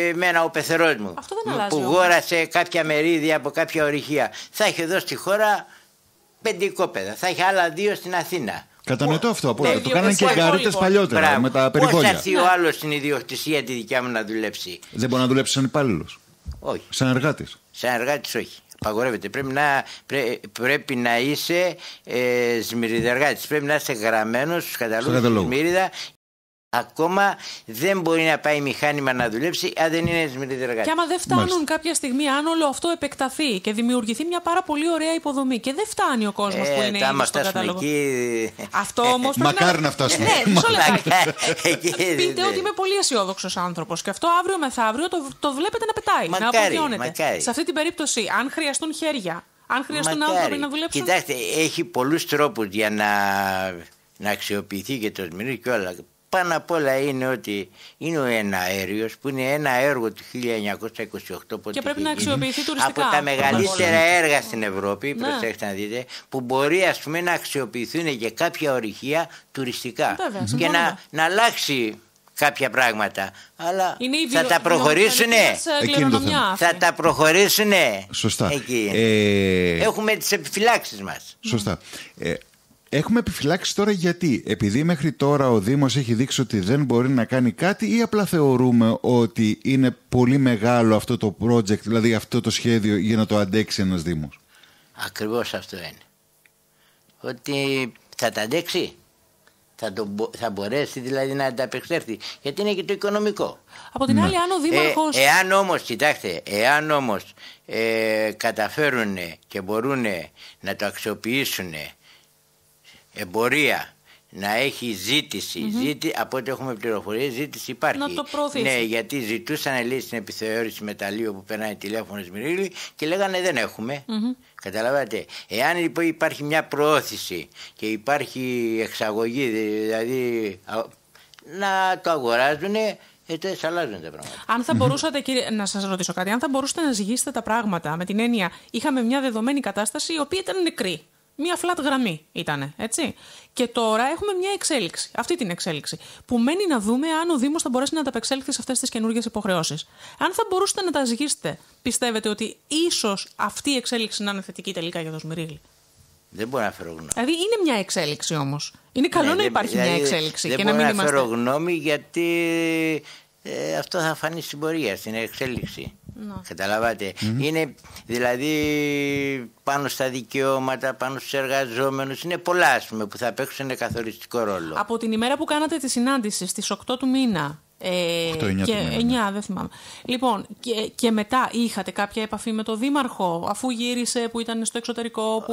εμένα ο πεθερός μου που γόρασε κάποια μερίδια από κάποια ορυχεία. Θα έχει εδώ στη χώρα 5 οικόπεδα, θα έχει άλλα 2 στην Αθήνα. Κατανοητό αυτό. Το κάνανε και εγκαρίτες παλιότερα με τα περιβόλια. Πώς θα έρθει ο άλλος στην ιδιοκτησία τη δικιά μου να δουλέψει? Δεν μπορεί να δουλέψει σαν υπάλληλος? Όχι. Σαν εργάτης? Σαν εργάτης όχι. Απαγορεύεται. Πρέπει να είσαι σμυριδεργάτης. Πρέπει να είσαι γραμμένος στους καταλόγους της Σμύριδα. Ακόμα δεν μπορεί να πάει μηχάνημα να δουλέψει αν δεν είναι σμυριδεργάτης. Και άμα δεν φτάνουν κάποια στιγμή, αν όλο αυτό επεκταθεί και δημιουργηθεί μια πάρα πολύ ωραία υποδομή και δεν φτάνει ο κόσμος που είναι ήδη στον κατάλογο. Αυτό όμως. Μακάρι να φτάσουμε. Ναι, μισό λεπτάκι. Πείτε ότι είμαι πολύ αισιόδοξος άνθρωπος και αυτό αύριο μεθαύριο το βλέπετε να πετάει, να απογειώνεται. Σε αυτή την περίπτωση, αν χρειαστούν χέρια, αν χρειαστούν άνθρωποι να δουλέψουν. Κοιτάξτε, έχει πολλούς τρόπους για να αξιοποιηθεί και το σμυρί και όλα. Πάνω απ' όλα είναι ότι είναι ο εναέριος που είναι ένα έργο του 1928 και πρέπει να αξιοποιηθεί τουριστικά. Από τα μεγαλύτερα έργα στην Ευρώπη, προσέξτε να δείτε, που μπορεί ας πούμε να αξιοποιηθούν και κάποια ορυχεία τουριστικά. Και να αλλάξει κάποια πράγματα. Αλλά θα τα προχωρήσουνε. Θα τα προχωρήσουνε. Σωστά. Έχουμε τις επιφυλάξεις μας. Σωστά. Έχουμε επιφυλάξει τώρα γιατί? Επειδή μέχρι τώρα ο Δήμος έχει δείξει ότι δεν μπορεί να κάνει κάτι, ή απλά θεωρούμε ότι είναι πολύ μεγάλο αυτό το project, δηλαδή αυτό το σχέδιο, για να το αντέξει ένας Δήμος? Ακριβώς αυτό είναι. Ότι θα τα αντέξει. Θα μπορέσει δηλαδή να ανταπεξέλθει. Γιατί είναι και το οικονομικό. Από την άλλη, αν ο Δήμαρχος... Εάν όμως, κοιτάξτε, καταφέρουν και μπορούν να το αξιοποιήσουν εμπορία, να έχει ζήτηση, από ό,τι έχουμε πληροφορίες, ζήτηση υπάρχει. Να το προωθήσει. Ναι, γιατί ζητούσαν, λέει, στην επιθεώρηση μεταλλείου που περνάει τηλέφωνο Σμυρίλη και λέγανε δεν έχουμε. Καταλαβαίνετε. Εάν λοιπόν υπάρχει μια προώθηση και υπάρχει εξαγωγή, δηλαδή να το αγοράζουν, τότε αλλάζουν τα πράγματα. Αν θα μπορούσατε, κύριε, να σας ρωτήσω κάτι, αν θα μπορούσατε να ζυγίσετε τα πράγματα με την έννοια, είχαμε μια δεδομένη κατάσταση η οποία ήταν νεκρή. Μια flat γραμμή ήταν, έτσι. Και τώρα έχουμε μια εξέλιξη, αυτή την εξέλιξη, που μένει να δούμε αν ο Δήμος θα μπορέσει να ανταπεξέλθει σε αυτές τις καινούργιες υποχρεώσεις. Αν θα μπορούσατε να τα ζυγίσετε, πιστεύετε ότι ίσως αυτή η εξέλιξη να είναι θετική τελικά για το Σμυρίλη? Δεν μπορώ να φέρω γνώμη. Δηλαδή είναι μια εξέλιξη όμως. Είναι καλό να υπάρχει μια εξέλιξη. Δεν μπορώ να φέρω γνώμη γιατί αυτό θα φανεί στην πορεία, στην εξέλιξη. Καταλάβατε. Είναι δηλαδή πάνω στα δικαιώματα, πάνω στους εργαζόμενους. Είναι πολλά, ας πούμε, που θα παίξουν καθοριστικό ρόλο. Από την ημέρα που κάνατε τη συνάντηση στις 8 του μήνα 8-9 και 9, δεν θυμάμαι. Λοιπόν, και μετά είχατε κάποια επαφή με τον Δήμαρχο, αφού γύρισε, που ήταν στο εξωτερικό?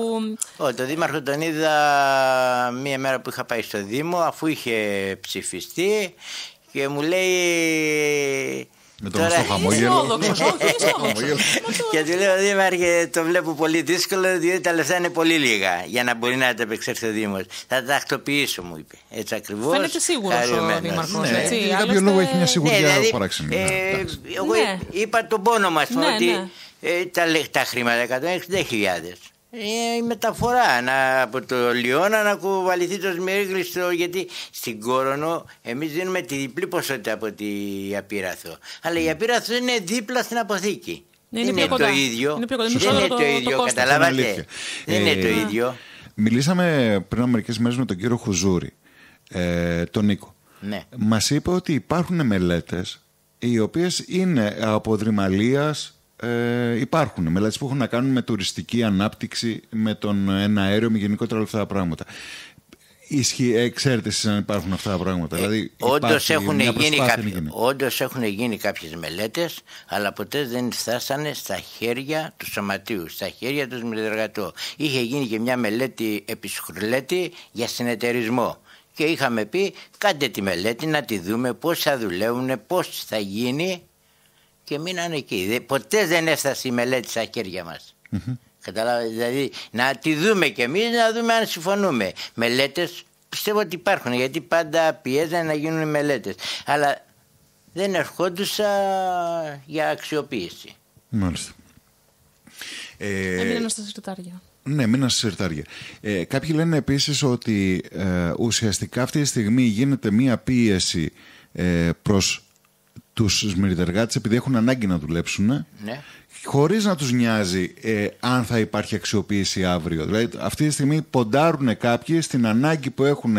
Το Δήμαρχο τον είδα μία μέρα που είχα πάει στο Δήμο, αφού είχε ψηφιστεί, και μου λέει... Με το γνωστό χαμόγελο. Και του λέω, Δήμαρχε, το βλέπω πολύ δύσκολο, διότι τα λεφτά είναι πολύ λίγα για να μπορεί να ανταπεξέλθει ο Δήμος. Θα τα τακτοποιήσω, μου είπε. Έτσι ακριβώς. Φαίνεται σίγουρος ο Δήμαρχος. Για κάποιο λόγο έχει μια σιγουριά παράξενη. Εγώ είπα τον πόνο μας, ότι τα χρήματα 160.000. Η μεταφορά από το Λιώνα να κουβαληθεί το Σμυρίλη, γιατί στην Κόρονο εμείς δίνουμε τη διπλή ποσότητα από τη Απίραθο. Αλλά η Απίραθο είναι δίπλα στην αποθήκη. Είναι το ίδιο. Δεν είναι το ίδιο, καταλάβατε. Δεν είναι το ίδιο. Μιλήσαμε πριν από μερικές μέρες με τον κύριο Χουζούρη, τον Νίκο. Ναι. Μας είπε ότι υπάρχουν μελέτες οι οποίες είναι από Δρυμαλίας. Υπάρχουν μελέτες που έχουν να κάνουν με τουριστική ανάπτυξη, με τον εναέριο, με γενικότερα όλα αυτά τα πράγματα. Ξέρετε εσείς αν υπάρχουν αυτά τα πράγματα? Δηλαδή, όντως έχουν γίνει κάποιες μελέτες, αλλά ποτέ δεν φτάσανε στα χέρια του σωματείου, στα χέρια του Σμυριδεργατού. Είχε γίνει και μια μελέτη επί Σκουρλέτη για συνεταιρισμό. Και είχαμε πει, κάντε τη μελέτη να τη δούμε πώς θα δουλεύουν, πώς θα γίνει. Και μείνανε εκεί. Ποτέ δεν έφτασε η μελέτη στα χέρια μας. Καταλάβατε, δηλαδή να τη δούμε κι εμείς, να δούμε αν συμφωνούμε. Μελέτες πιστεύω ότι υπάρχουν, γιατί πάντα πιέζανε να γίνουν μελέτες. Αλλά δεν ερχόντουσα για αξιοποίηση. Μάλιστα. Έμειναν στα συρτάρια. Ναι, μείναν στα συρτάρια. Κάποιοι λένε επίσης ότι ουσιαστικά αυτή τη στιγμή γίνεται μία πίεση προς τους Σμυριδεργάτες, επειδή έχουν ανάγκη να δουλέψουν, ναι, χωρίς να τους νοιάζει αν θα υπάρχει αξιοποίηση αύριο. Δηλαδή αυτή τη στιγμή ποντάρουν κάποιοι στην ανάγκη που έχουν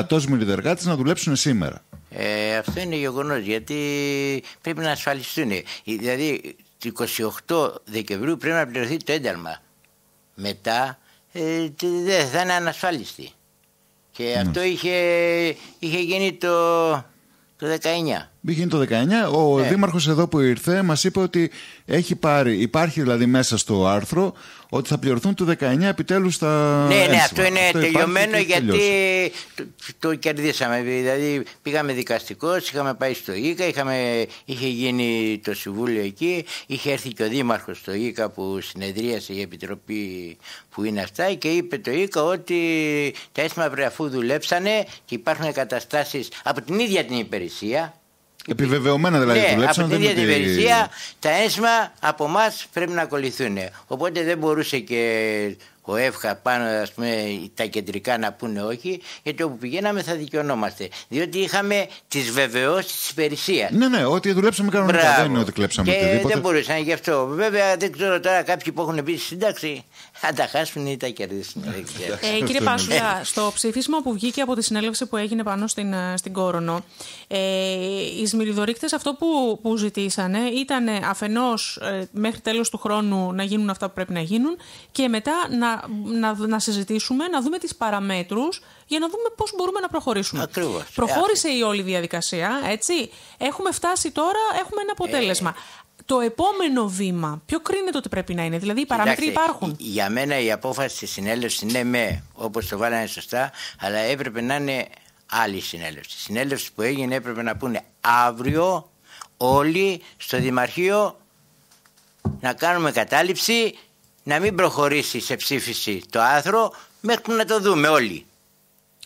100 Σμυριδεργάτες να δουλέψουν σήμερα. Αυτό είναι γεγονός, γιατί πρέπει να ασφαλιστούν. Δηλαδή το 28 Δεκεμβρίου πρέπει να πληρωθεί το ένταλμα. Μετά δεν θα είναι ανασφάλιστοι. Και αυτό είχε γίνει το 19. Είχε το 19. Ο Δήμαρχος εδώ που ήρθε μας είπε ότι υπάρχει δηλαδή μέσα στο άρθρο ότι θα πληρωθούν το 19 επιτέλους τα ένσημα. Ναι, αυτό είναι τελειωμένο, γιατί το κερδίσαμε. Δηλαδή πήγαμε δικαστικός, είχαμε πάει στο ΙΚΑ, είχε γίνει το συμβούλιο εκεί, είχε έρθει και ο Δήμαρχος στο ΙΚΑ που συνεδρίασε η επιτροπή που είναι αυτά, και είπε το ΙΚΑ ότι τα ένσημα αφού δουλέψανε και υπάρχουν καταστάσεις από την ίδια την υπηρεσία. Επιβεβαιωμένα δηλαδή δουλέψαν. Από την ίδια την υπηρεσία, τα ένσημα από εμάς πρέπει να ακολουθούν. Οπότε δεν μπορούσε και ο ΕΦΧΑ πάνω, ας πούμε, τα κεντρικά να πούνε όχι, γιατί όπου πηγαίναμε θα δικαιωνόμαστε. Διότι είχαμε τις βεβαιώσεις της υπηρεσίας. Ναι, ότι δουλέψαμε κανονικά. Δεν είναι ότι κλέψαμε οτιδήποτε. Και δεν μπορούσαν γι' αυτό. Βέβαια, δεν ξέρω τώρα κάποιοι που έχουν μπει στη σύνταξη, αν τα χάσουν ή τα κερδίσουν. Κύριε Πάσουλα, στο ψήφισμα που βγήκε από τη συνέλευση που έγινε πάνω στην Κόρονο, οι σμυριδορύκτες αυτό που ζητήσανε ήταν αφενός μέχρι τέλος του χρόνου να γίνουν αυτά που πρέπει να γίνουν και μετά να συζητήσουμε, να δούμε τις παραμέτρους για να δούμε πώς μπορούμε να προχωρήσουμε. Ακριβώς. Προχώρησε η όλη διαδικασία, έτσι. Έχουμε φτάσει τώρα, έχουμε ένα αποτέλεσμα. Το επόμενο βήμα, ποιο κρίνεται ότι πρέπει να είναι? Δηλαδή οι παράμετροι υπάρχουν. Για μένα η απόφαση της συνέλευσης είναι όπως το βάλανε σωστά, αλλά έπρεπε να είναι άλλη συνέλευση. Η συνέλευση που έγινε έπρεπε να πούνε αύριο όλοι στο Δημαρχείο να κάνουμε κατάληψη, να μην προχωρήσει σε ψήφιση το άρθρο μέχρι που να το δούμε όλοι.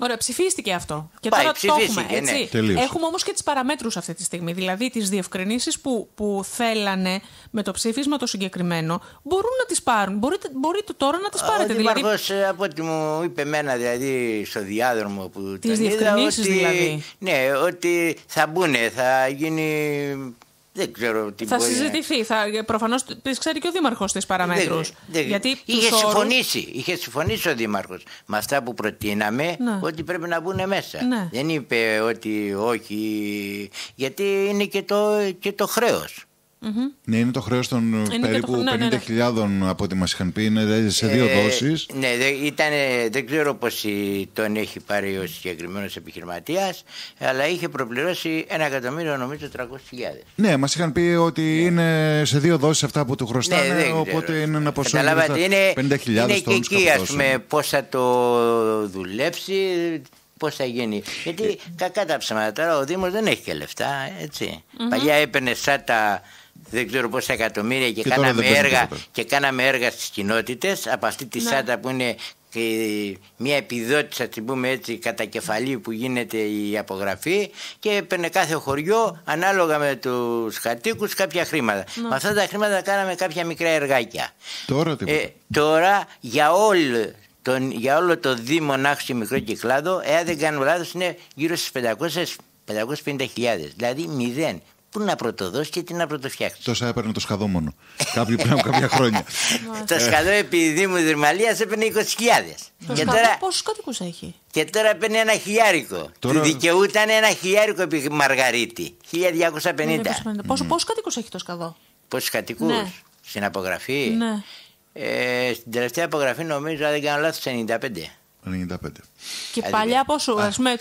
Ωραία, ψηφίστηκε αυτό. Και τώρα το έχουμε, έτσι. Ναι. Έχουμε όμως και τις παραμέτρους αυτή τη στιγμή. Δηλαδή τις διευκρινήσεις που θέλανε με το ψήφισμα το συγκεκριμένο μπορούν να τις πάρουν. Μπορείτε τώρα να τις πάρετε. Ο Δήμαρχος, από ό,τι μου είπε εμένα, δηλαδή στο διάδρομο που τις διευκρινήσεις δηλαδή. Ναι, ότι θα μπουνε, θα γίνει... Δεν ξέρω τι θα μπορεί συζητηθεί. Προφανώς ξέρει και ο Δήμαρχος τις παραμέτρους. Γιατί είχε συμφωνήσει ο Δήμαρχος με αυτά που προτείναμε, ότι πρέπει να μπουν μέσα. Ναι. Δεν είπε ότι όχι, γιατί είναι και το χρέος. Ναι, είναι το χρέος των περίπου 50.000 από ό,τι μας είχαν πει, είναι σε 2 δόσεις. Ναι, δεν ξέρω πώς τον έχει πάρει ο συγκεκριμένος επιχειρηματίας, αλλά είχε προπληρώσει 1.000.000 νομίζω 300.000. Ναι, μας είχαν πει ότι είναι σε 2 δόσεις αυτά που του χρωστάνε, οπότε είναι ένα ποσό 50.000 είναι και εκεί, ας πούμε, πώς θα το δουλέψει, πώς θα γίνει. Γιατί κακά τα ψέματα τώρα ο Δήμος δεν έχει και λεφτά, έτσι. Παλιά έπαιρνε σάτα δεν ξέρω πόσα εκατομμύρια και κάναμε έργα στις κοινότητες από αυτή τη σάτα που είναι μια επιδότηση, ας την πούμε έτσι, κατά κεφαλή που γίνεται η απογραφή, και έπαιρνε κάθε χωριό ανάλογα με τους κατοίκους κάποια χρήματα. Με αυτά τα χρήματα κάναμε κάποια μικρά εργάκια. Τώρα για όλο το Δήμο Νάξου μικρό Κυκλάδο, εάν δεν κάνω λάθος, είναι γύρω στις 550.000, δηλαδή 0. Πού να πρωτοδώσει και τι να πρωτοφτιάξει. Τόσα έπαιρνε το Σκαδό μόνο. Κάποιοι πριν από κάποια χρόνια. Το Σκαδό επί Δήμου Δερμαλίας έπαιρνε 20.000. Το Σκαδό πόσους κατοίκους έχει? Και τώρα παίρνει 1.000. Του δικαιούταν 1.000 επί Μαργαρίτη. 1.250. Πόσους κατοίκους έχει το Σκαδό? Πόσους κατοίκους? Στην απογραφή? Ναι. Στην τελευταία απογραφή νομίζω, αν δεν κάνω λάθος, 95. 95. Και παλιά πόσο, ας πούμε,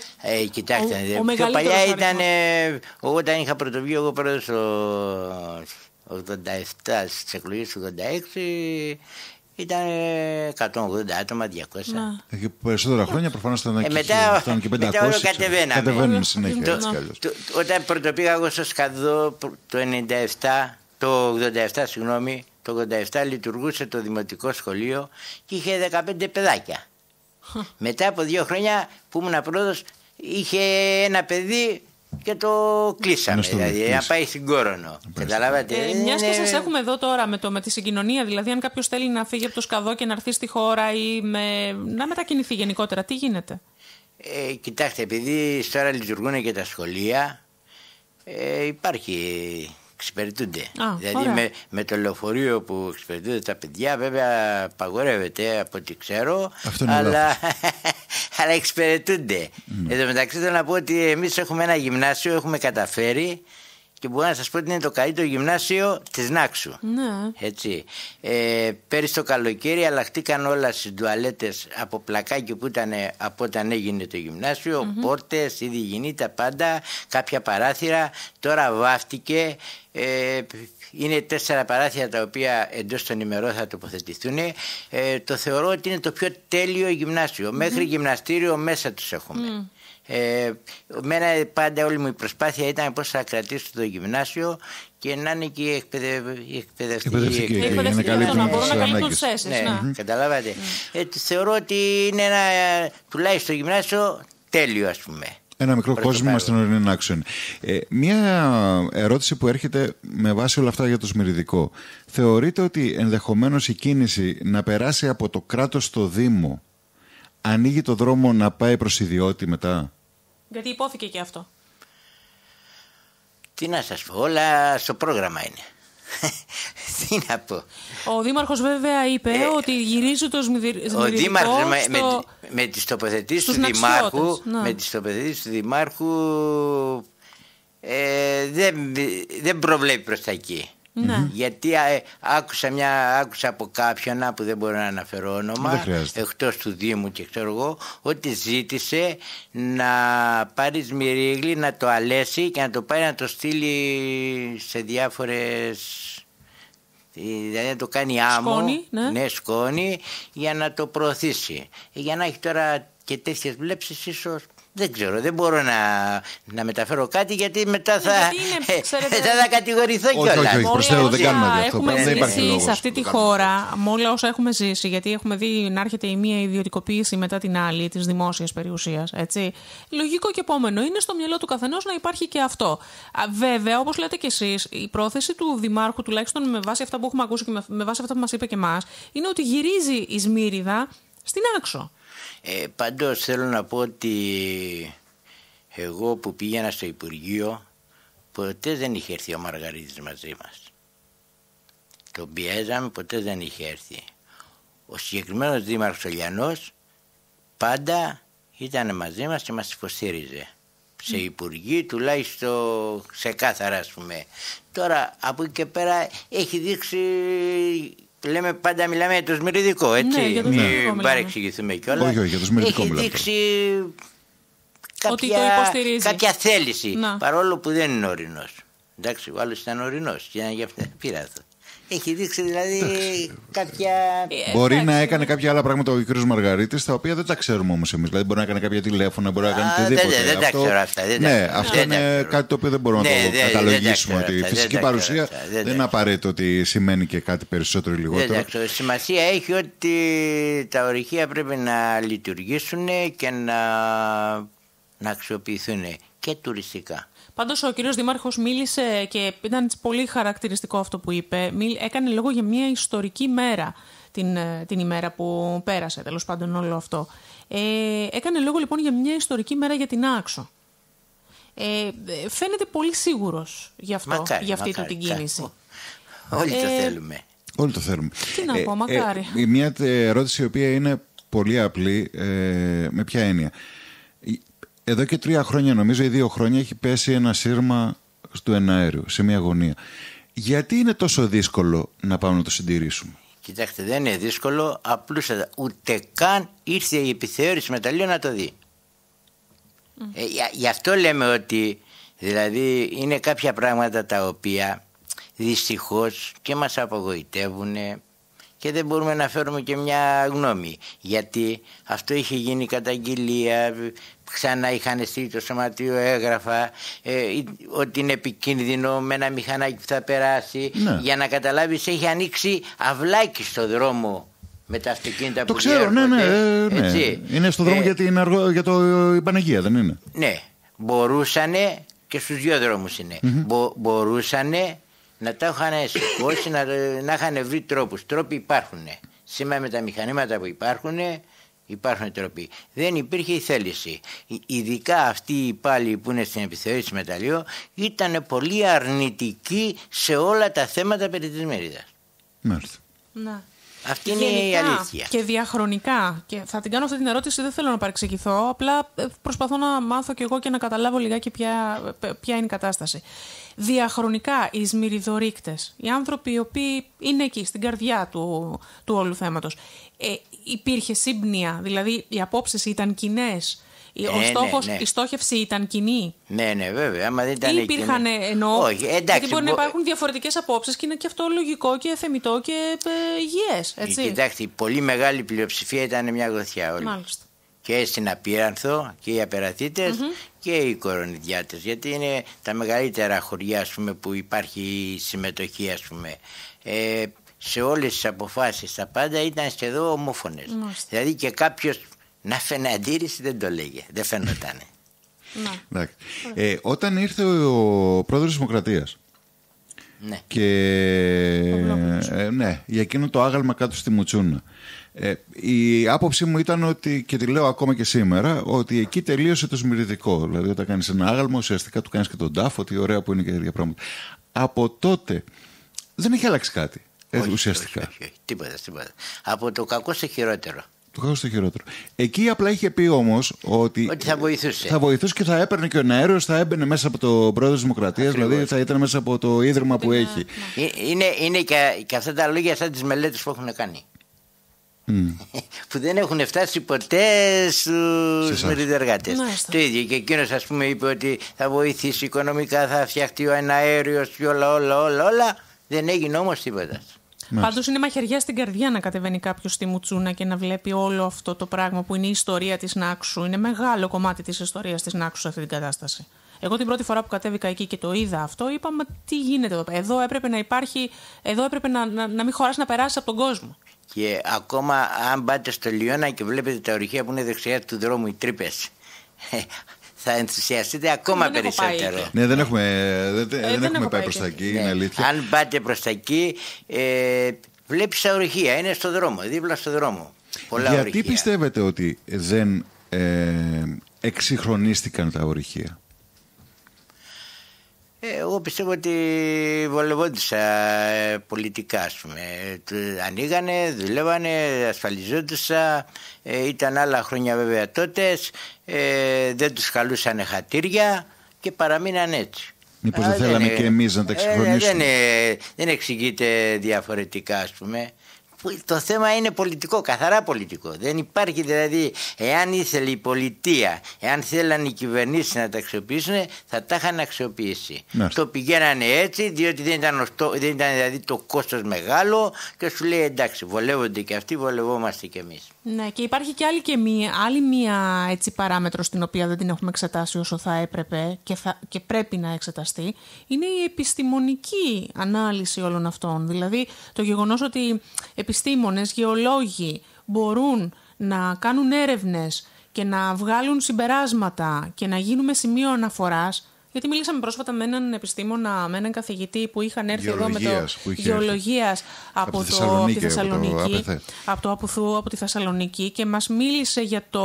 κοιτάξτε, πιο παλιά ήταν, όταν είχα πρωτοβγεί εγώ πρόεδρος το 87, στις εκλογές του 86, ήταν 180 άτομα, 200. Και περισσότερα χρόνια προφανώς ήταν και 500. Μετά όλο κατεβαίνουν συνέχεια. Όταν πρωτοπήγα εγώ στο Σκαδό το 87, συγγνώμη, το 87 λειτουργούσε το δημοτικό σχολείο και είχε 15 παιδάκια. Μετά από 2 χρόνια που ήμουν πρόεδρος, είχε ένα παιδί και το κλείσαμε, δηλαδή να πάει στην Κόρονο. Καταλάβατε. Μιας και σας έχουμε εδώ τώρα με τη συγκοινωνία, δηλαδή αν κάποιος θέλει να φύγει από το Σκαδό και να έρθει στη χώρα ή να μετακινηθεί γενικότερα, τι γίνεται? Κοιτάξτε, επειδή τώρα λειτουργούν και τα σχολεία, υπάρχει... εξυπηρετούνται. Δηλαδή με το λεωφορείο που εξυπηρετούνται τα παιδιά, βέβαια απαγορεύεται από ό,τι ξέρω, αλλά εξυπηρετούνται. Εδώ μεταξύ θέλω να πω ότι εμείς έχουμε ένα γυμνάσιο, έχουμε καταφέρει, και μπορώ να σας πω ότι είναι το καλύτερο γυμνάσιο της Νάξου. Έτσι. Πέρυσι το καλοκαίρι αλλάχτηκαν όλα στις τουαλέτες από πλακάκι που ήταν από όταν έγινε το γυμνάσιο, πόρτες, ήδη γίνει τα πάντα, κάποια παράθυρα, τώρα βάφτηκε. Είναι 4 παράθυρα τα οποία εντός των ημερών θα τοποθετηθούν. Το θεωρώ ότι είναι το πιο τέλειο γυμνάσιο. Μέχρι γυμναστήριο μέσα τους έχουμε. Μένα πάντα όλη μου η προσπάθεια ήταν πώς θα κρατήσω το γυμνάσιο και να είναι και η εκπαιδευτική να μπορούν να καλύπτουν τις θέσεις. Καταλάβατε. Θεωρώ ότι είναι ένα τουλάχιστον γυμνάσιο τέλειο, ας πούμε. Ένα μικρό κόσμημα στην ορεινή Νάξο. Μία ερώτηση που έρχεται με βάση όλα αυτά για το Σμυριδικό. Θεωρείτε ότι ενδεχομένως η κίνηση να περάσει από το κράτος στο Δήμο ανοίγει το δρόμο να πάει προς ιδιώτη μετά? Γιατί υπόθηκε και αυτό. Τι να σας πω, όλα στο πρόγραμμα είναι. Τι να πω. Ο Δήμαρχος βέβαια είπε ότι γυρίζει το Σμυριδικό. Ο Δήμαρχος με τις τοποθετήσεις του Δημάρχου, δεν προβλέπει προς τα εκεί. Γιατί άκουσα από κάποιον που δεν μπορώ να αναφέρω όνομα, εκτός του Δήμου και ξέρω εγώ, ότι ζήτησε να πάρει σμυρίγλι, να το αλέσει και να το πάει να το στείλει σε διάφορες, δηλαδή να το κάνει άμμο, σκόνη, σκόνη, για να το προωθήσει. Για να έχει τώρα και τέτοιες βλέψεις ίσως. Δεν ξέρω, δεν μπορώ να μεταφέρω κάτι γιατί μετά θα κατηγορηθώ κιόλας. Όχι, προς Θεού, δεν κάνουμε αυτό. Έχουμε ζήσει σε αυτή τη χώρα, με όλα όσα έχουμε ζήσει, γιατί έχουμε δει να έρχεται η μία ιδιωτικοποίηση μετά την άλλη της δημόσιας περιουσίας. Έτσι. Λογικό και επόμενο είναι στο μυαλό του καθενός να υπάρχει και αυτό. Βέβαια, όπως λέτε κι εσείς, η πρόθεση του Δημάρχου, τουλάχιστον με βάση αυτά που έχουμε ακούσει και με βάση αυτά που μας είπε και εμάς, είναι ότι γυρίζει η Σμύριδα στην Άξο. Πάντως θέλω να πω ότι εγώ που πήγαινα στο Υπουργείο ποτέ δεν είχε έρθει ο Μαργαρίτης μαζί μας. Τον πιέζαμε, ποτέ δεν είχε έρθει. Ο συγκεκριμένος Δήμαρχος ο Λιανός πάντα ήταν μαζί μας και μας υποστήριζε. Σε Υπουργοί τουλάχιστον ξεκάθαρα, ας πούμε. Τώρα από εκεί και πέρα έχει δείξει... Λέμε πάντα, μιλάμε για το Σμυριδικό, έτσι. Ναι, μην παρεξηγηθούμε κιόλας. Όχι, για το Σμυριδικό έχει δείξει κάποια θέληση, παρόλο που δεν είναι ορεινός. Εντάξει, ο άλλος ήταν ορεινός και ήταν για αυτά πειράθο. Έχει δείξει δηλαδή κάποια... Μπορεί να έκανε κάποια άλλα πράγματα ο κ. Μαργαρίτης, τα οποία δεν τα ξέρουμε όμως εμείς. Δηλαδή μπορεί να έκανε κάποια τηλέφωνα, μπορεί να κάνει οτιδήποτε. Δεν τα ξέρω αυτά. Ναι, αυτό είναι κάτι το οποίο δεν μπορούμε να το καταλογίσουμε. Η φυσική παρουσία δεν είναι απαραίτητο ότι σημαίνει και κάτι περισσότερο ή λιγότερο. Σημασία έχει ότι τα ορυχεία πρέπει να λειτουργήσουν και να αξιοποιηθούν και τουριστικά. Πάντως ο κύριος Δήμαρχος μίλησε και ήταν πολύ χαρακτηριστικό αυτό που είπε. Έκανε λόγο για μια ιστορική μέρα την ημέρα που πέρασε, τέλος πάντων όλο αυτό. Έκανε λόγο λοιπόν για μια ιστορική μέρα για την Άξο. Φαίνεται πολύ σίγουρος γι' αυτό, για αυτή του την κίνηση. Όλοι το θέλουμε. Όλοι το θέλουμε. Τι να πω, μακάρι. Μια ερώτηση η οποία είναι πολύ απλή, με ποια έννοια. Εδώ και 3 χρόνια, νομίζω, ή 2 χρόνια, έχει πέσει ένα σύρμα του εναέριου, σε μια γωνία. Γιατί είναι τόσο δύσκολο να πάμε να το συντηρήσουμε? Κοιτάξτε, δεν είναι δύσκολο, απλούστατα. Ούτε καν ήρθε η επιθεώρηση μεταλλείου να το δει. Γι' αυτό λέμε ότι, δηλαδή, είναι κάποια πράγματα τα οποία δυστυχώς και μας απογοητεύουν και δεν μπορούμε να φέρουμε και μια γνώμη. Γιατί αυτό είχε γίνει καταγγελία, ξανά είχαν στείλει το σωματείο έγγραφα, ότι είναι επικίνδυνο με ένα μηχανάκι που θα περάσει. Ναι. Για να καταλάβεις, έχει ανοίξει αυλάκι στο δρόμο με τα αυτοκίνητα το που ξέρω, ναι. Είναι στο δρόμο για η Παναγία, δεν είναι? Ναι, μπορούσανε, και στους 2 δρόμους είναι, μπορούσανε να τα είχαν σηκώσει, να είχαν βρει τρόπους. Τρόποι υπάρχουν. Σήμερα με τα μηχανήματα που υπάρχουν τρόποι. Δεν υπήρχε η θέληση. Ειδικά αυτοί οι υπάλληλοι που είναι στην επιθεώρηση μεταλλείου ήταν πολύ αρνητικοί σε όλα τα θέματα περί της Σμύριδας. Μάλιστα. Να. Αυτή είναι η αλήθεια. Και διαχρονικά. Και θα την κάνω αυτή την ερώτηση, δεν θέλω να παρεξηγηθώ. Απλά προσπαθώ να μάθω κι εγώ και να καταλάβω λιγάκι ποια είναι η κατάσταση. Διαχρονικά οι σμυριδορύκτες, οι άνθρωποι οι οποίοι είναι εκεί στην καρδιά του όλου θέματος, υπήρχε σύμπνοια, δηλαδή οι απόψεις ήταν κοινές? Η στόχευση ήταν κοινή? Ναι, βέβαια. Άμα δεν ήταν υπήρχαν όχι, εντάξει, γιατί μπορεί να υπάρχουν διαφορετικές απόψεις και είναι και αυτό λογικό και θεμιτό και υγιές. Έτσι. Κοιτάξτε, η πολύ μεγάλη πλειοψηφία ήταν μια γροθιά όλοι. Μάλιστα. Και στην Απίρανθο και οι Απεραθήτες και οι Κορονιδιάτες. Γιατί είναι τα μεγαλύτερα χωριά, ας πούμε, που υπάρχει συμμετοχή, ας πούμε. Σε όλες τις αποφάσεις τα πάντα ήταν σχεδόν ομόφωνες. Δηλαδή και κάποιος να φαινε αντίρρηση δεν το λέγε, δεν φαινόταν. Όταν ήρθε ο πρόεδρος της Δημοκρατίας, ναι. Και ναι, για εκείνο το άγαλμα κάτω στη Μουτσούνα, η άποψή μου ήταν ότι, και τη λέω ακόμα και σήμερα, ότι εκεί τελείωσε το σμυριδικό. Δηλαδή, όταν κάνεις ένα άγαλμα, ουσιαστικά του κάνεις και τον τάφο, ότι ωραία που είναι και τέτοια πράγματα. Από τότε δεν έχει αλλάξει κάτι. Ουσιαστικά. Όχι. Τίποτα. Από το κακό στο χειρότερο. Το κακό στο χειρότερο. Εκεί απλά είχε πει όμως ότι θα βοηθούσε. Θα βοηθούσε και θα έπαιρνε και ο αέριος, θα έμπαινε μέσα από το πρόεδρο της Δημοκρατίας, δηλαδή θα ήταν μέσα από το ίδρυμα που έχει. Είναι και αυτά τα λόγια σαν τις μελέτες που έχουν κάνει. Που δεν έχουν φτάσει ποτέ στους μεριδεργάτες. Το ίδιο και εκείνος, ας πούμε, είπε ότι θα βοηθήσει οικονομικά, θα φτιαχτεί ο αέριος και όλα. Δεν έγινε όμως τίποτα. Πάντως είναι μαχαιριά στην καρδιά να κατεβαίνει κάποιος στη Μουτσούνα και να βλέπει όλο αυτό το πράγμα που είναι η ιστορία της Νάξου. Είναι μεγάλο κομμάτι της ιστορίας της Νάξου σε αυτή την κατάσταση. Εγώ την πρώτη φορά που κατέβηκα εκεί και το είδα αυτό, είπα: μα τι γίνεται εδώ? Εδώ έπρεπε να υπάρχει, εδώ έπρεπε να μην χωράς να περάσεις από τον κόσμο. Και ακόμα, αν πάτε στο Λιώνα και βλέπετε τα ορυχεία που είναι δεξιά του δρόμου, οι τρύπες, θα ενθουσιαστείτε ακόμα περισσότερο. Ναι, δεν έχουμε πάει προς τα εκεί, είναι αλήθεια. Αν πάτε προς τα εκεί, βλέπεις τα ορυχεία, είναι στο δρόμο, δίπλα στο δρόμο. Πολλά Γιατί ορυχεία. Πιστεύετε ότι δεν εξυγχρονίστηκαν τα ορυχεία? Εγώ πιστεύω ότι βολευόντουσα πολιτικά, ας πούμε. Ανοίγανε, δουλεύανε, ασφαλιζόντουσα. Ήταν άλλα χρόνια βέβαια τότε. Δεν τους χαλούσανε χατήρια και παραμείναν έτσι. Μήπως δεν θέλαμε και εμείς να τα εξυγχρονίσουμε? Δεν εξηγείται διαφορετικά, ας πούμε. Το θέμα είναι πολιτικό, καθαρά πολιτικό. Δεν υπάρχει δηλαδή, εάν ήθελε η πολιτεία, εάν θέλαν οι κυβερνήσεις να τα αξιοποιήσουν, θα τα είχαν αξιοποιήσει. Το πηγαίνανε έτσι, διότι δεν ήταν δηλαδή το κόστος μεγάλο και σου λέει εντάξει, βολεύονται και αυτοί, βολευόμαστε και εμείς. Ναι, και υπάρχει και άλλη μία έτσι παράμετρο στην οποία δεν την έχουμε εξετάσει όσο θα έπρεπε και πρέπει να εξεταστεί. Είναι η επιστημονική ανάλυση όλων αυτών. Δηλαδή το γεγονός ότι επιστήμονες, γεωλόγοι μπορούν να κάνουν έρευνες και να βγάλουν συμπεράσματα και να γίνουμε σημείο αναφοράς. Γιατί μιλήσαμε πρόσφατα με έναν επιστήμονα, με έναν καθηγητή που είχαν έρθει εδώ με το γεωλογίας από τη Θεσσαλονίκη, από το Απουθού, από τη Θεσσαλονίκη, και μας μίλησε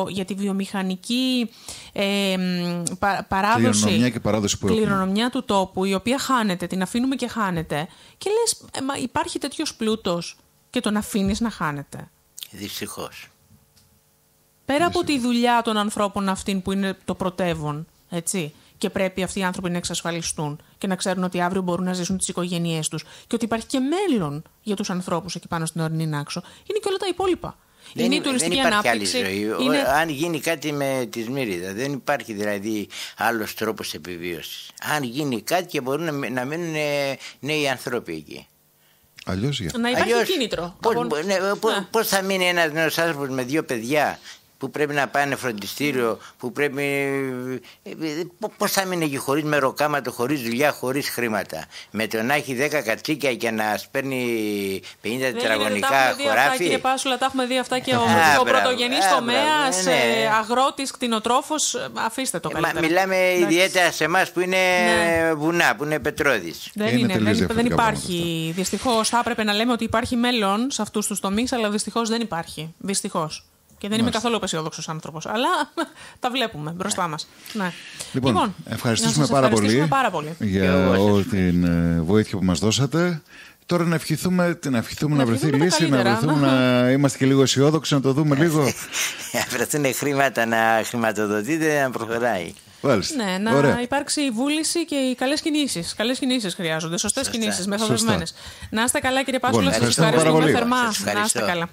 για τη βιομηχανική παράδοση, κληρονομιά του τόπου, η οποία χάνεται, την αφήνουμε και χάνεται. Και λες, υπάρχει τέτοιος πλούτος και τον αφήνεις να χάνεται? Δυστυχώς. Πέρα από τη δουλειά των ανθρώπων αυτήν που είναι το πρωτεύον, έτσι, και πρέπει αυτοί οι άνθρωποι να εξασφαλιστούν και να ξέρουν ότι αύριο μπορούν να ζήσουν τις οικογένειές τους και ότι υπάρχει και μέλλον για τους ανθρώπους εκεί πάνω στην ορεινή Νάξο, είναι και όλα τα υπόλοιπα. Είναι η τουριστική ανάπτυξη. Αν γίνει κάτι με τη Σμύριδα, δεν υπάρχει δηλαδή άλλος τρόπος επιβίωσης. Αν γίνει κάτι και μπορούν να μείνουν νέοι άνθρωποι εκεί. Αλλιώς να υπάρχει κίνητρο. Πώς θα μείνει ένας νέος άνθρωπος με 2 παιδιά που πρέπει να πάνε φροντιστήριο, που πρέπει... Πώς θα μείνει εκεί χωρίς μεροκάματο, χωρίς δουλειά, χωρίς χρήματα? Με το να έχει 10 κατσίκια και να σπέρνει 50 τετραγωνικά χωράφι. Κύριε Πάσουλα, τα έχουμε δει αυτά και ο πρωτογενής τομέας, αγρότης, κτηνοτρόφος, αφήστε το καλύτερα. Μιλάμε ιδιαίτερα σε εμάς που είναι βουνά, που είναι πετρώδης. Δεν υπάρχει. Δυστυχώς θα έπρεπε να λέμε ότι υπάρχει μέλλον σε αυτούς τους τομείς, αλλά δυστυχώς δεν υπάρχει. Δυστυχώς. Και δεν είμαι καθόλου απεσιόδοξος άνθρωπος, αλλά τα βλέπουμε μπροστά μας. Ναι. Λοιπόν, ευχαριστήσουμε πάρα πολύ για όλη την βοήθεια που μας δώσατε. Τώρα να ευχηθούμε να βρεθεί λύση, να είμαστε και λίγο αισιόδοξοι, να το δούμε λίγο. Να βρεθούν χρήματα να χρηματοδοτείτε, να προχωράει. Ναι, να υπάρξει βούληση και οι καλές κινήσεις. Καλές κινήσεις χρειάζονται, σωστές κινήσεις, μεθοδευμένες. Να είστε καλά, κύριε Πάσουλα, σας ευχαριστούμε θερμά. Να είστε καλά.